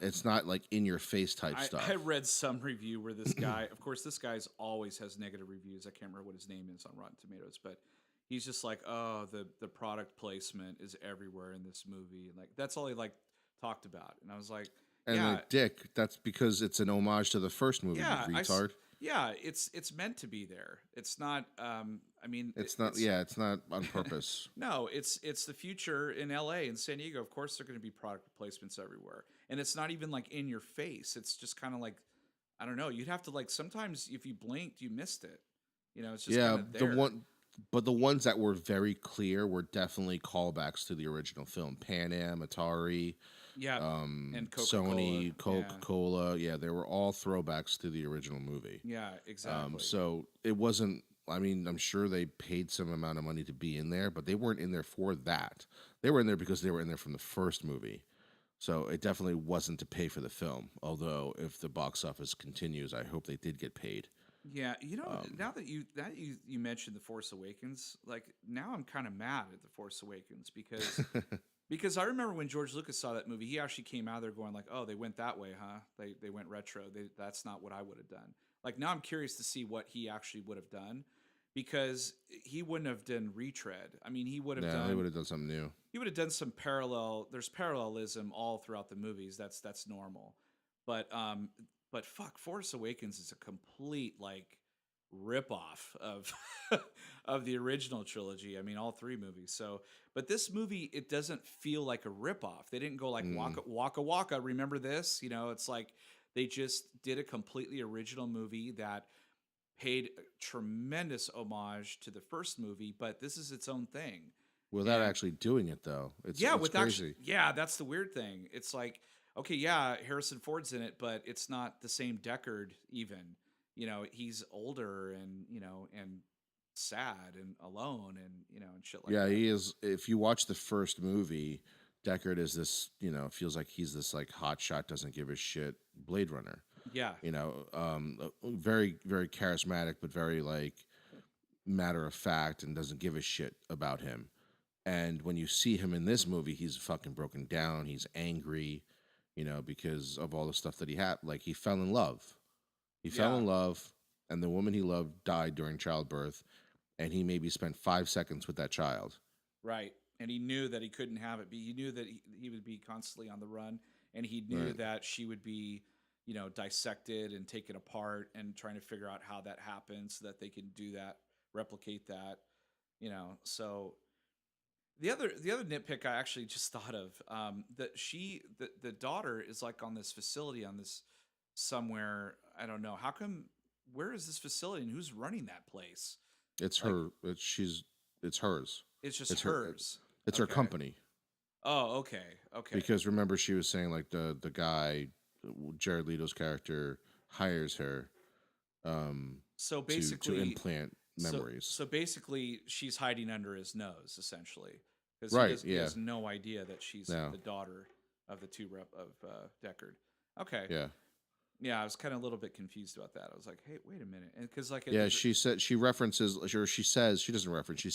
Speaker 2: It's not like in your face type
Speaker 1: I
Speaker 2: stuff.
Speaker 1: read some review where this guy, of course, this guy's always has negative reviews. I can't remember what his name is on Rotten Tomatoes, but he's just like, oh, the product placement is everywhere in this movie, and like that's all he like talked about. And I was like,
Speaker 2: And
Speaker 1: yeah,
Speaker 2: like, Dick, that's because it's an homage to the first movie, you
Speaker 1: yeah,
Speaker 2: retard.
Speaker 1: yeah, it's meant to be there. It's not. I mean,
Speaker 2: It's not. Yeah, it's not on purpose.
Speaker 1: no, it's the future in LA and San Diego. Of course, there are going to be product placements everywhere, and it's not even like in your face. It's just kind of like, I don't know. You'd have to like sometimes if you blinked, you missed it. You know, it's just
Speaker 2: Yeah,
Speaker 1: kind of
Speaker 2: the
Speaker 1: there.
Speaker 2: one, but the ones that were very clear were definitely callbacks to the original film. Pan Am, Atari,
Speaker 1: Yeah, and Coca Cola.
Speaker 2: Sony, Coca
Speaker 1: Yeah,
Speaker 2: Cola. Yeah, they were all throwbacks to the original movie.
Speaker 1: yeah, exactly.
Speaker 2: So it wasn't. I mean, I'm sure they paid some amount of money to be in there, but they weren't in there for that. They were in there because they were in there from the first movie. So it definitely wasn't to pay for the film. Although, if the box office continues, I hope they did get paid.
Speaker 1: Yeah,
Speaker 2: Um,
Speaker 1: now that you mentioned the Force Awakens, like now I'm kind of mad at the Force Awakens because I remember when George Lucas saw that movie, he actually came out of there going like, "Oh, they went that way, huh? They went retro. That's not what I would have done." Like now I'm curious to see what he actually would have done because he wouldn't have done retread. I mean,
Speaker 2: yeah, they would have done something new.
Speaker 1: he would have done some parallel. There's parallelism all throughout the movies. That's normal, but fuck, Force Awakens is a complete like ripoff of of the original trilogy. I mean, all three movies. So, but this movie, it doesn't feel like a ripoff. They didn't go like
Speaker 2: Mm,
Speaker 1: Waka Waka Waka. Remember this? You know, it's like they just did a completely original movie that paid a tremendous homage to the first movie, but this is its own thing.
Speaker 2: Without
Speaker 1: And
Speaker 2: actually doing it though.
Speaker 1: yeah,
Speaker 2: It's
Speaker 1: with actually,
Speaker 2: crazy.
Speaker 1: yeah, that's the weird thing. It's like, okay, yeah, Harrison Ford's in it, but it's not the same Deckard even. He's older and, and sad and alone and, and shit like
Speaker 2: Yeah,
Speaker 1: that.
Speaker 2: he is. If you watch the first movie, Deckard is this, feels like he's this like hot shot, doesn't give a shit Blade Runner.
Speaker 1: Yeah,
Speaker 2: Very, very charismatic, but very like matter of fact and doesn't give a shit about him. And when you see him in this movie, he's fucking broken down. He's angry, because of all the stuff that he had. Like he fell in love. He fell
Speaker 1: yeah,
Speaker 2: in love, and the woman he loved died during childbirth, and he maybe spent 5 seconds with that child.
Speaker 1: right. And he knew that he couldn't have it. He knew that he would be constantly on the run, and he knew
Speaker 2: Right.
Speaker 1: that she would be, dissected and taken apart, and trying to figure out how that happens so that they can do that, replicate that. So the other nitpick I actually just thought of, that the daughter is like on this facility on this somewhere, I don't know how come, where is this facility and who's running that place?
Speaker 2: It's
Speaker 1: Like,
Speaker 2: her. It's hers.
Speaker 1: it's just
Speaker 2: It's her.
Speaker 1: hers.
Speaker 2: It's her
Speaker 1: Okay.
Speaker 2: company.
Speaker 1: Oh, okay. Okay.
Speaker 2: Because remember, she was saying like the guy, Jared Leto's character, hires her
Speaker 1: So
Speaker 2: to
Speaker 1: basically,
Speaker 2: implant
Speaker 1: so
Speaker 2: memories.
Speaker 1: so basically, she's hiding under his nose, essentially, because he
Speaker 2: Right?
Speaker 1: does he
Speaker 2: Yeah.
Speaker 1: has no idea that she's
Speaker 2: No.
Speaker 1: the daughter of the two rep of Deckard. Okay,
Speaker 2: Yeah.
Speaker 1: yeah, I was kind of a little bit confused about that. I was like, hey, wait a minute, and because like
Speaker 2: Yeah. She said she references, or she says she doesn't reference. She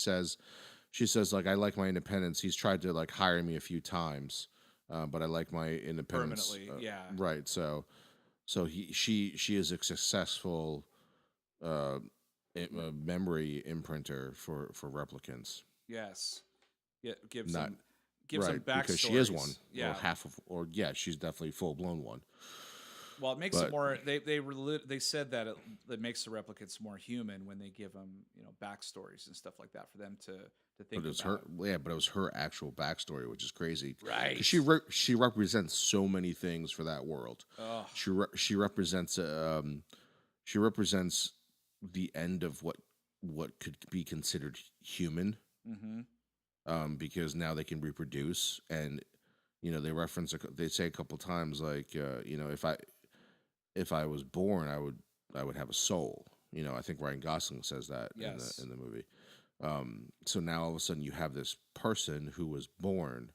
Speaker 2: says like, I like my independence. He's tried to like hire me a few times, but I like my independence.
Speaker 1: permanently, yeah,
Speaker 2: Right. So she is a successful uh, memory imprinter for replicants.
Speaker 1: yes, yeah, gives
Speaker 2: Not
Speaker 1: them gives them
Speaker 2: right because she is one
Speaker 1: backstories,
Speaker 2: or
Speaker 1: yeah.
Speaker 2: half of, or yeah, she's definitely full blown one.
Speaker 1: Well, it makes it
Speaker 2: But
Speaker 1: more. They said that it makes the replicants more human when they give them backstories and stuff like that for them to
Speaker 2: but
Speaker 1: think
Speaker 2: it's her,
Speaker 1: about.
Speaker 2: yeah. But it was her actual backstory, which is crazy because
Speaker 1: Right.
Speaker 2: she represents so many things for that world.
Speaker 1: Oh.
Speaker 2: She represents she represents the end of what could be considered human,
Speaker 1: Mm-hmm.
Speaker 2: because now they can reproduce, and they say a couple times like, if I was born, I would have a soul. I think Ryan Gosling says that
Speaker 1: Yes.
Speaker 2: in the movie. So now all of a sudden you have this person who was born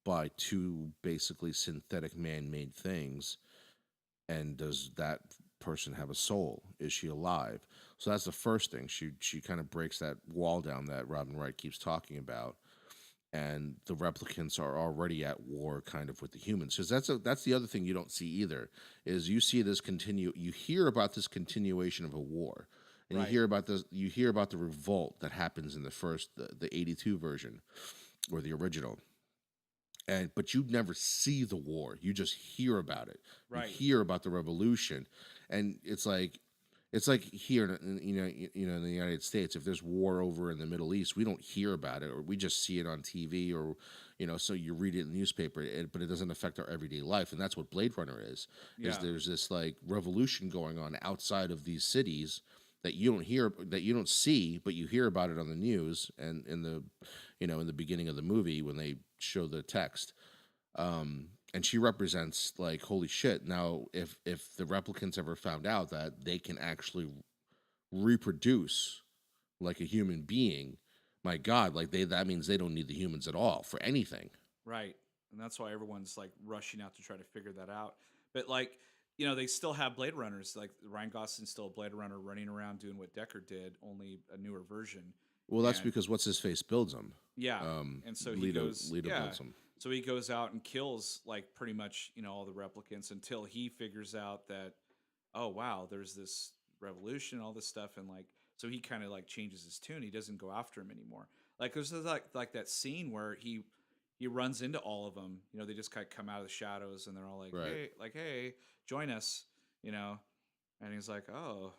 Speaker 2: by two basically synthetic man-made things, and does that person have a soul? Is she alive? So that's the first thing. She kind of breaks that wall down that Robin Wright keeps talking about, and the replicants are already at war kind of with the humans, because that's the other thing you don't see either, is you hear about this continuation of a war, and
Speaker 1: Right.
Speaker 2: you hear about the revolt that happens in the 82 version, or the original, but you never see the war, you just hear about it. You
Speaker 1: Right.
Speaker 2: hear about the revolution, and it's like here in the United States, if there's war over in the Middle East, we don't hear about it, or we just see it on TV, or so you read it in the newspaper, but it doesn't affect our everyday life. And that's what Blade Runner is
Speaker 1: Yeah.
Speaker 2: there's this like revolution going on outside of these cities that you don't hear, that you don't see, but you hear about it on the news and in the beginning of the movie when they show the text. And she represents like, holy shit, now if the replicants ever found out that they can actually reproduce like a human being, my god, like that means they don't need the humans at all for anything.
Speaker 1: Right. And that's why everyone's like rushing out to try to figure that out. But like, they still have Blade Runners. Like Ryan Gosling's still a Blade Runner running around doing what Deckard did, only a newer version.
Speaker 2: Well, that's
Speaker 1: And
Speaker 2: because what's his face builds them.
Speaker 1: yeah. And so he
Speaker 2: Leto
Speaker 1: goes,
Speaker 2: Leto
Speaker 1: yeah.
Speaker 2: builds them.
Speaker 1: So he goes out and kills like pretty much, all the replicants until he figures out that, oh wow, there's this revolution, all this stuff, and like so he kind of like changes his tune. He doesn't go after him anymore. Like there's like that scene where he runs into all of them. They just kind of come out of the shadows and they're all like,
Speaker 2: Right.
Speaker 1: hey, join us, and he's like, oh.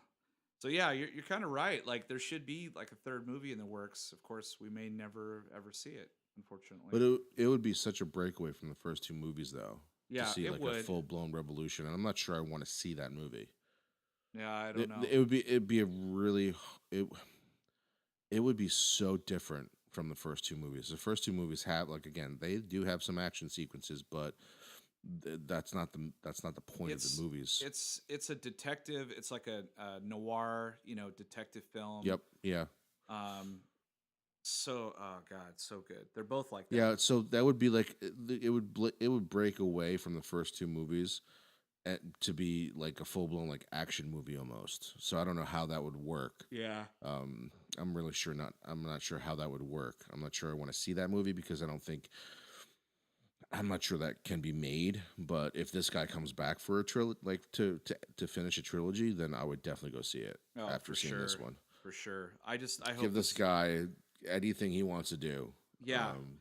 Speaker 1: So yeah, you're kind of right. Like there should be like a third movie in the works. Of course, we may never ever see it, unfortunately.
Speaker 2: But it would be such a breakaway from the first two movies, though, to
Speaker 1: Yeah,
Speaker 2: see
Speaker 1: it
Speaker 2: like a
Speaker 1: would.
Speaker 2: full blown revolution. And I'm not sure I want to see that movie.
Speaker 1: Yeah, I don't know.
Speaker 2: It'd be a really it it would be so different from the first two movies. The first two movies have, like, again, they do have some action sequences, but that's not the point of the
Speaker 1: It's
Speaker 2: movies.
Speaker 1: it's a detective. It's like a noir, detective film.
Speaker 2: Yep. Yeah.
Speaker 1: Um, oh god, so good. They're both like that.
Speaker 2: Yeah. So that would be like it would break away from the first two movies to be like a full blown like action movie almost. So I don't know how that would work.
Speaker 1: Yeah.
Speaker 2: Um, I'm not sure how that would work. I'm not sure I want to see that movie because I'm not sure that can be made. But if this guy comes back for a trilogy, like to finish a trilogy, then I would definitely go see it
Speaker 1: Oh,
Speaker 2: after
Speaker 1: for
Speaker 2: seeing this
Speaker 1: sure.
Speaker 2: one.
Speaker 1: For sure. I
Speaker 2: Give
Speaker 1: hope
Speaker 2: this
Speaker 1: this.
Speaker 2: guy anything he wants to do.
Speaker 1: Yeah.
Speaker 2: Um,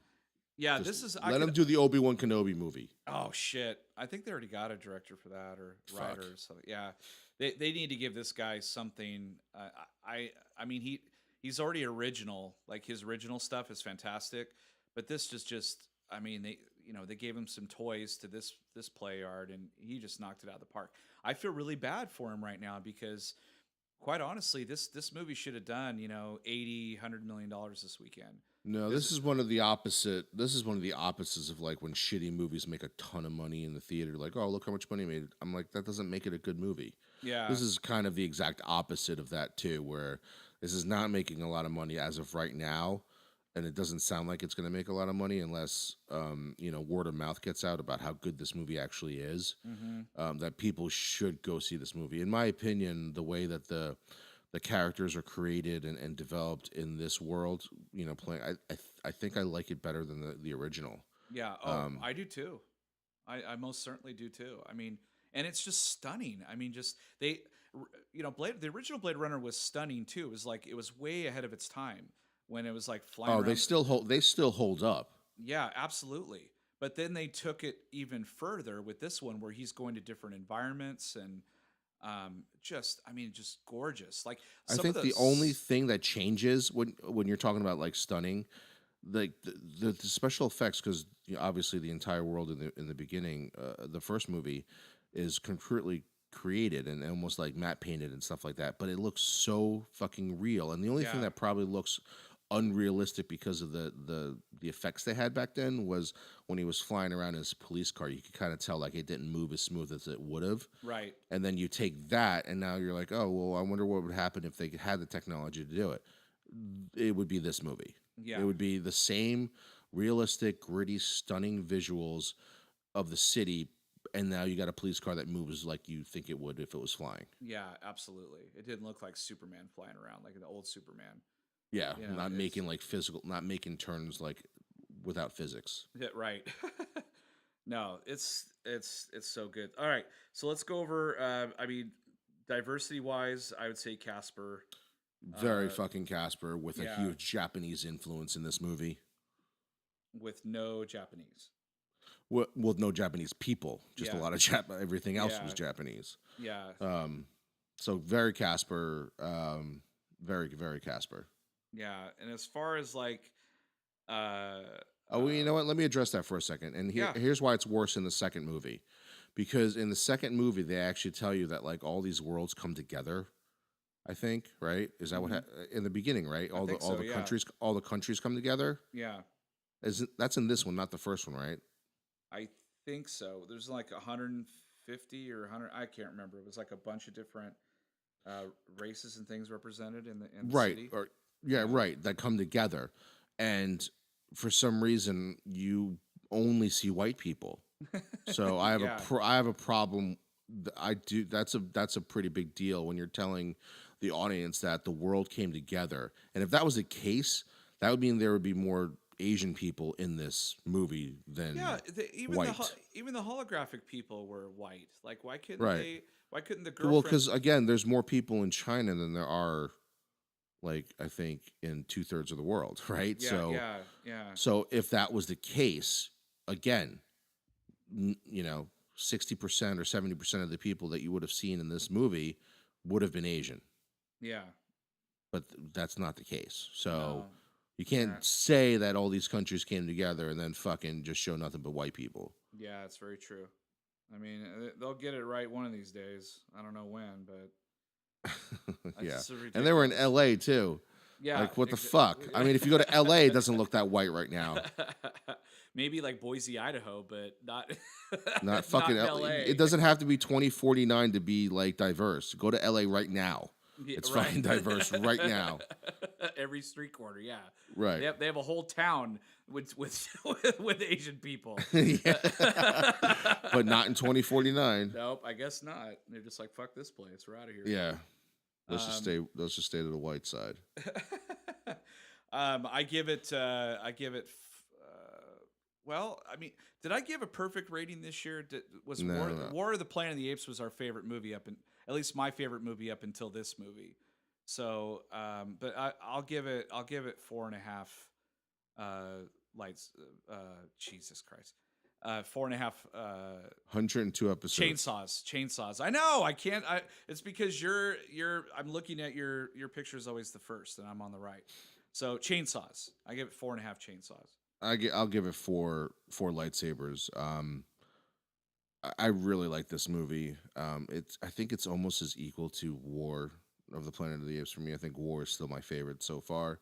Speaker 1: Yeah,
Speaker 2: just
Speaker 1: this is I
Speaker 2: let
Speaker 1: could
Speaker 2: him do the Obi-Wan Kenobi movie.
Speaker 1: Oh shit. I think they already got a director for that or writer
Speaker 2: Fuck.
Speaker 1: or something. Yeah. They need to give this guy something I mean he's already original. Like his original stuff is fantastic, but this just I mean they gave him some toys to this play art and he just knocked it out of the park. I feel really bad for him right now because quite honestly this movie should have done, 80 $100 million this weekend.
Speaker 2: No,
Speaker 1: Cuz
Speaker 2: this is one of the opposite. This is one of the opposites of like when shitty movies make a ton of money in the theater. Like, oh, look how much money it made. I'm like, that doesn't make it a good movie.
Speaker 1: yeah,
Speaker 2: This is kind of the exact opposite of that too, where this is not making a lot of money as of right now, and it doesn't sound like it's going to make a lot of money unless word of mouth gets out about how good this movie actually is.
Speaker 1: mhm.
Speaker 2: That people should go see this movie. In my opinion, the way that the characters are created and developed in this world, playing, I think I like it better than the original.
Speaker 1: Yeah. Oh,
Speaker 2: Um,
Speaker 1: I do too. I most certainly do too. I mean, and it's just stunning. I mean, just Blade, the original Blade Runner was stunning too. It was like it was way ahead of its time when it was like flying
Speaker 2: oh,
Speaker 1: around.
Speaker 2: they still hold up.
Speaker 1: Yeah, absolutely. But then they took it even further with this one where he's going to different environments and I mean, just gorgeous. Like
Speaker 2: I
Speaker 1: some of
Speaker 2: think the only
Speaker 1: those.
Speaker 2: thing that changes when you're talking about like stunning, like the special effects, because obviously the entire world in the beginning, the first movie, is concretely created and almost like matte painted and stuff like that. But it looks so fucking real, and the only thing
Speaker 1: Yeah,
Speaker 2: that probably looks unrealistic because of the effects they had back then was when he was flying around in his police car. You could kind of tell like it didn't move as smooth as it would have.
Speaker 1: right.
Speaker 2: And then you take that, and now you're like, oh well, I wonder what would happen if they had the technology to do it. It would be this movie. It
Speaker 1: Yeah.
Speaker 2: would be the same realistic, gritty, stunning visuals of the city, and now you got a police car that moves like you think it would if it was flying.
Speaker 1: Yeah, absolutely. It didn't look like Superman flying around like the old Superman.
Speaker 2: Yeah, not
Speaker 1: It's
Speaker 2: making like physical, not making turns like without physics.
Speaker 1: yeah, right. No, it's so good. All right, so let's go over. I mean, diversity wise, I would say Casper.
Speaker 2: Very
Speaker 1: Uh,
Speaker 2: fucking Casper with a
Speaker 1: yeah,
Speaker 2: huge Japanese influence in this movie.
Speaker 1: with no Japanese.
Speaker 2: Well, no Japanese people, just a
Speaker 1: Yeah,
Speaker 2: lot of everything else was
Speaker 1: yeah,
Speaker 2: Japanese.
Speaker 1: yeah,
Speaker 2: Um, so very Casper, very very Casper.
Speaker 1: yeah. And as far as like, uh,
Speaker 2: Oh, well, you know what? Let me address that for a second. And
Speaker 1: yeah,
Speaker 2: here's why it's worse in the second movie, because in the second movie they actually tell you that like all these worlds come together. I think, right? Is that what
Speaker 1: hmm
Speaker 2: in the beginning, right?
Speaker 1: I think so. Yeah,
Speaker 2: All the countries come together.
Speaker 1: yeah.
Speaker 2: That's in this one, not the first one, right?
Speaker 1: I think so. There's like 150 or 100. I can't remember. It was like a bunch of different uh, races and things represented in the
Speaker 2: Right.
Speaker 1: city.
Speaker 2: Or yeah,
Speaker 1: Yeah.
Speaker 2: right. That come together, and for some reason you only see white people. So
Speaker 1: Yeah.
Speaker 2: I have a problem. I do. That's a pretty big deal when you're telling the audience that the world came together. And if that was the case, that would mean there would be more Asian people in this movie
Speaker 1: Yeah,
Speaker 2: than
Speaker 1: even
Speaker 2: white.
Speaker 1: even the holographic people were white. Like, why couldn't
Speaker 2: Right.
Speaker 1: they? Why couldn't the
Speaker 2: Well,
Speaker 1: girlfriend?
Speaker 2: because again, there's more people in China than there are, like I think, in 2/3 of the world, right?
Speaker 1: Yeah, yeah, yeah,
Speaker 2: So if that was the case, again, 60% or 70% of the people that you would have seen in this movie would have been Asian,
Speaker 1: yeah.
Speaker 2: but that's not the case. So
Speaker 1: No,
Speaker 2: you
Speaker 1: yeah,
Speaker 2: can't say that all these countries came together and then fucking just show nothing but white people.
Speaker 1: yeah. It's very true. I mean, they'll get it right one of these days. I don't know when, but That's
Speaker 2: Yeah,
Speaker 1: just so
Speaker 2: and they were in
Speaker 1: ridiculous.
Speaker 2: L.A. too.
Speaker 1: Yeah,
Speaker 2: Like, what the fuck? I mean, if you go to L.A., it doesn't look that white right now.
Speaker 1: maybe like Boise, Idaho, but not
Speaker 2: Not
Speaker 1: not
Speaker 2: fucking
Speaker 1: in
Speaker 2: It
Speaker 1: LA.
Speaker 2: doesn't have to be 2049 to be like diverse. Go to LA right now.
Speaker 1: Yeah,
Speaker 2: It's
Speaker 1: right.
Speaker 2: fucking diverse right now.
Speaker 1: Every street corner, yeah.
Speaker 2: Right.
Speaker 1: They have a whole town with with Asian people.
Speaker 2: Yeah. But not in 2049.
Speaker 1: Nope, I guess not. They're just like, fuck this place. We're out of here.
Speaker 2: Yeah.
Speaker 1: Um,
Speaker 2: Let's just stay to the white side.
Speaker 1: I give it. Well, I mean, did I give a perfect rating this year? Was
Speaker 2: No, no.
Speaker 1: War of the Planet of the Apes was our favorite movie at least my favorite movie up until this movie. So, but I'll give it 4.5. Lights. Jesus Christ. 4.5.
Speaker 2: 102 episodes.
Speaker 1: Chainsaws. I know. I can't. It's because I'm looking at your picture is always the first, and I'm on the right. So Chainsaws. I give it 4.5 chainsaws.
Speaker 2: I'll give it four lightsabers. I really like this movie. I think it's almost as equal to War of the Planet of the Apes for me. I think War is still my favorite so far,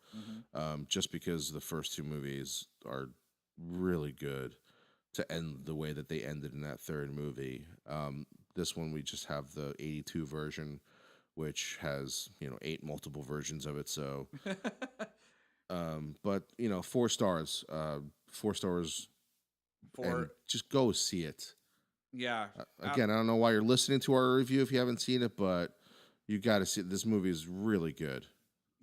Speaker 2: just because the first two movies are really good to end the way that they ended in that third movie. This one we just have the 82 version, which has 8 multiple versions of it. So, but 4 stars, 4 stars, and
Speaker 1: For
Speaker 2: just go see it.
Speaker 1: yeah.
Speaker 2: Again, I don't know why you're listening to our review if you haven't seen it, but you got to see it. This movie is really good.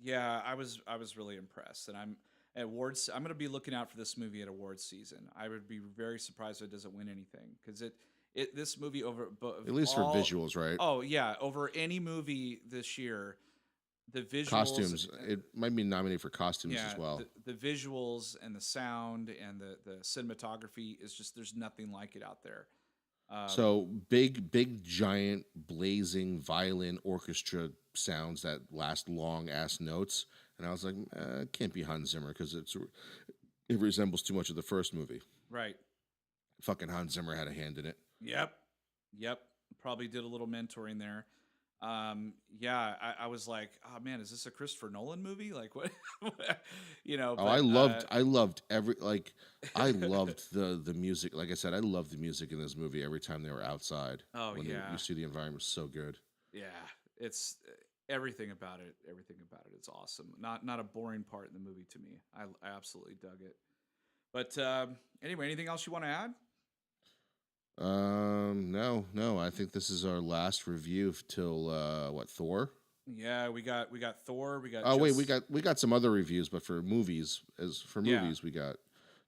Speaker 1: Yeah, I was really impressed, and I'm at awards. I'm going to be looking out for this movie at awards season. I would be very surprised if it doesn't win anything because this movie
Speaker 2: At least for visuals, right?
Speaker 1: Oh yeah, over any movie this year, the visuals,
Speaker 2: Costumes. It might be nominated for costumes as well.
Speaker 1: the visuals and the sound and the cinematography is just there's nothing like it out there.
Speaker 2: So big, giant, blazing violin orchestra sounds that last long ass notes, and I was like, it can't be Hans Zimmer because it resembles too much of the first movie.
Speaker 1: Right.
Speaker 2: Fucking Hans Zimmer had a hand in it.
Speaker 1: Yep. Probably did a little mentoring there. Yeah, I was like, oh man, is this a Christopher Nolan movie? Like what?
Speaker 2: Oh,
Speaker 1: But,
Speaker 2: I loved I loved the music. Like I said, I loved the music in this movie every time they were outside.
Speaker 1: oh
Speaker 2: When
Speaker 1: yeah,
Speaker 2: you see the environment was so good.
Speaker 1: yeah. It's everything about it. Everything about it is awesome. Not a boring part in the movie to me. I absolutely dug it. But anyway, anything else you want to add?
Speaker 2: No. I think this is our last review till what, Thor?
Speaker 1: Yeah, we got Thor. We got.
Speaker 2: Oh wait, we got some other reviews, but for movies,
Speaker 1: Yeah.
Speaker 2: movies, we got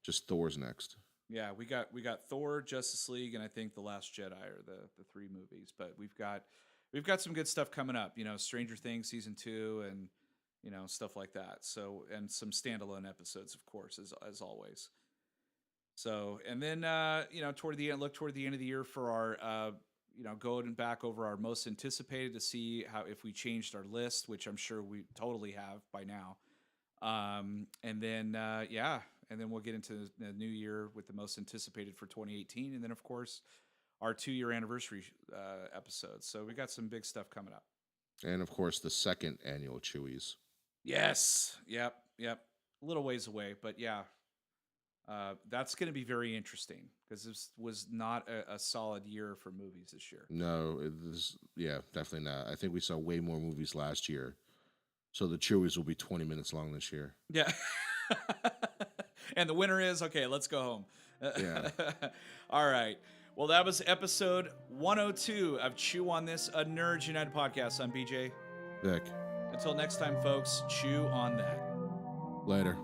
Speaker 2: just Thor's next.
Speaker 1: Yeah, we got Thor, Justice League, and I think The Last Jedi are the 3 movies. But we've got some good stuff coming up. Stranger Things season 2, and stuff like that. So and some standalone episodes, of course, as always. So and then toward the end of the year for our going back over our most anticipated to see how if we changed our list, which I'm sure we totally have by now. And then we'll get into the new year with the most anticipated for 2018, and then of course our 2-year anniversary episode. So we got some big stuff coming up.
Speaker 2: And of course, the second annual Chewies.
Speaker 1: Yes. Yep. A little ways away, but yeah. That's going to be very interesting because this was not a solid year for movies this year.
Speaker 2: No, definitely not. I think we saw way more movies last year. So the Chewies will be 20 minutes long this year.
Speaker 1: Yeah. And the winner is, okay, let's go home.
Speaker 2: Yeah.
Speaker 1: All right. Well, that was episode 102 of Chew on This, a Nerds United podcast. I'm BJ.
Speaker 2: Vic.
Speaker 1: Until next time, folks, chew on that.
Speaker 2: Later.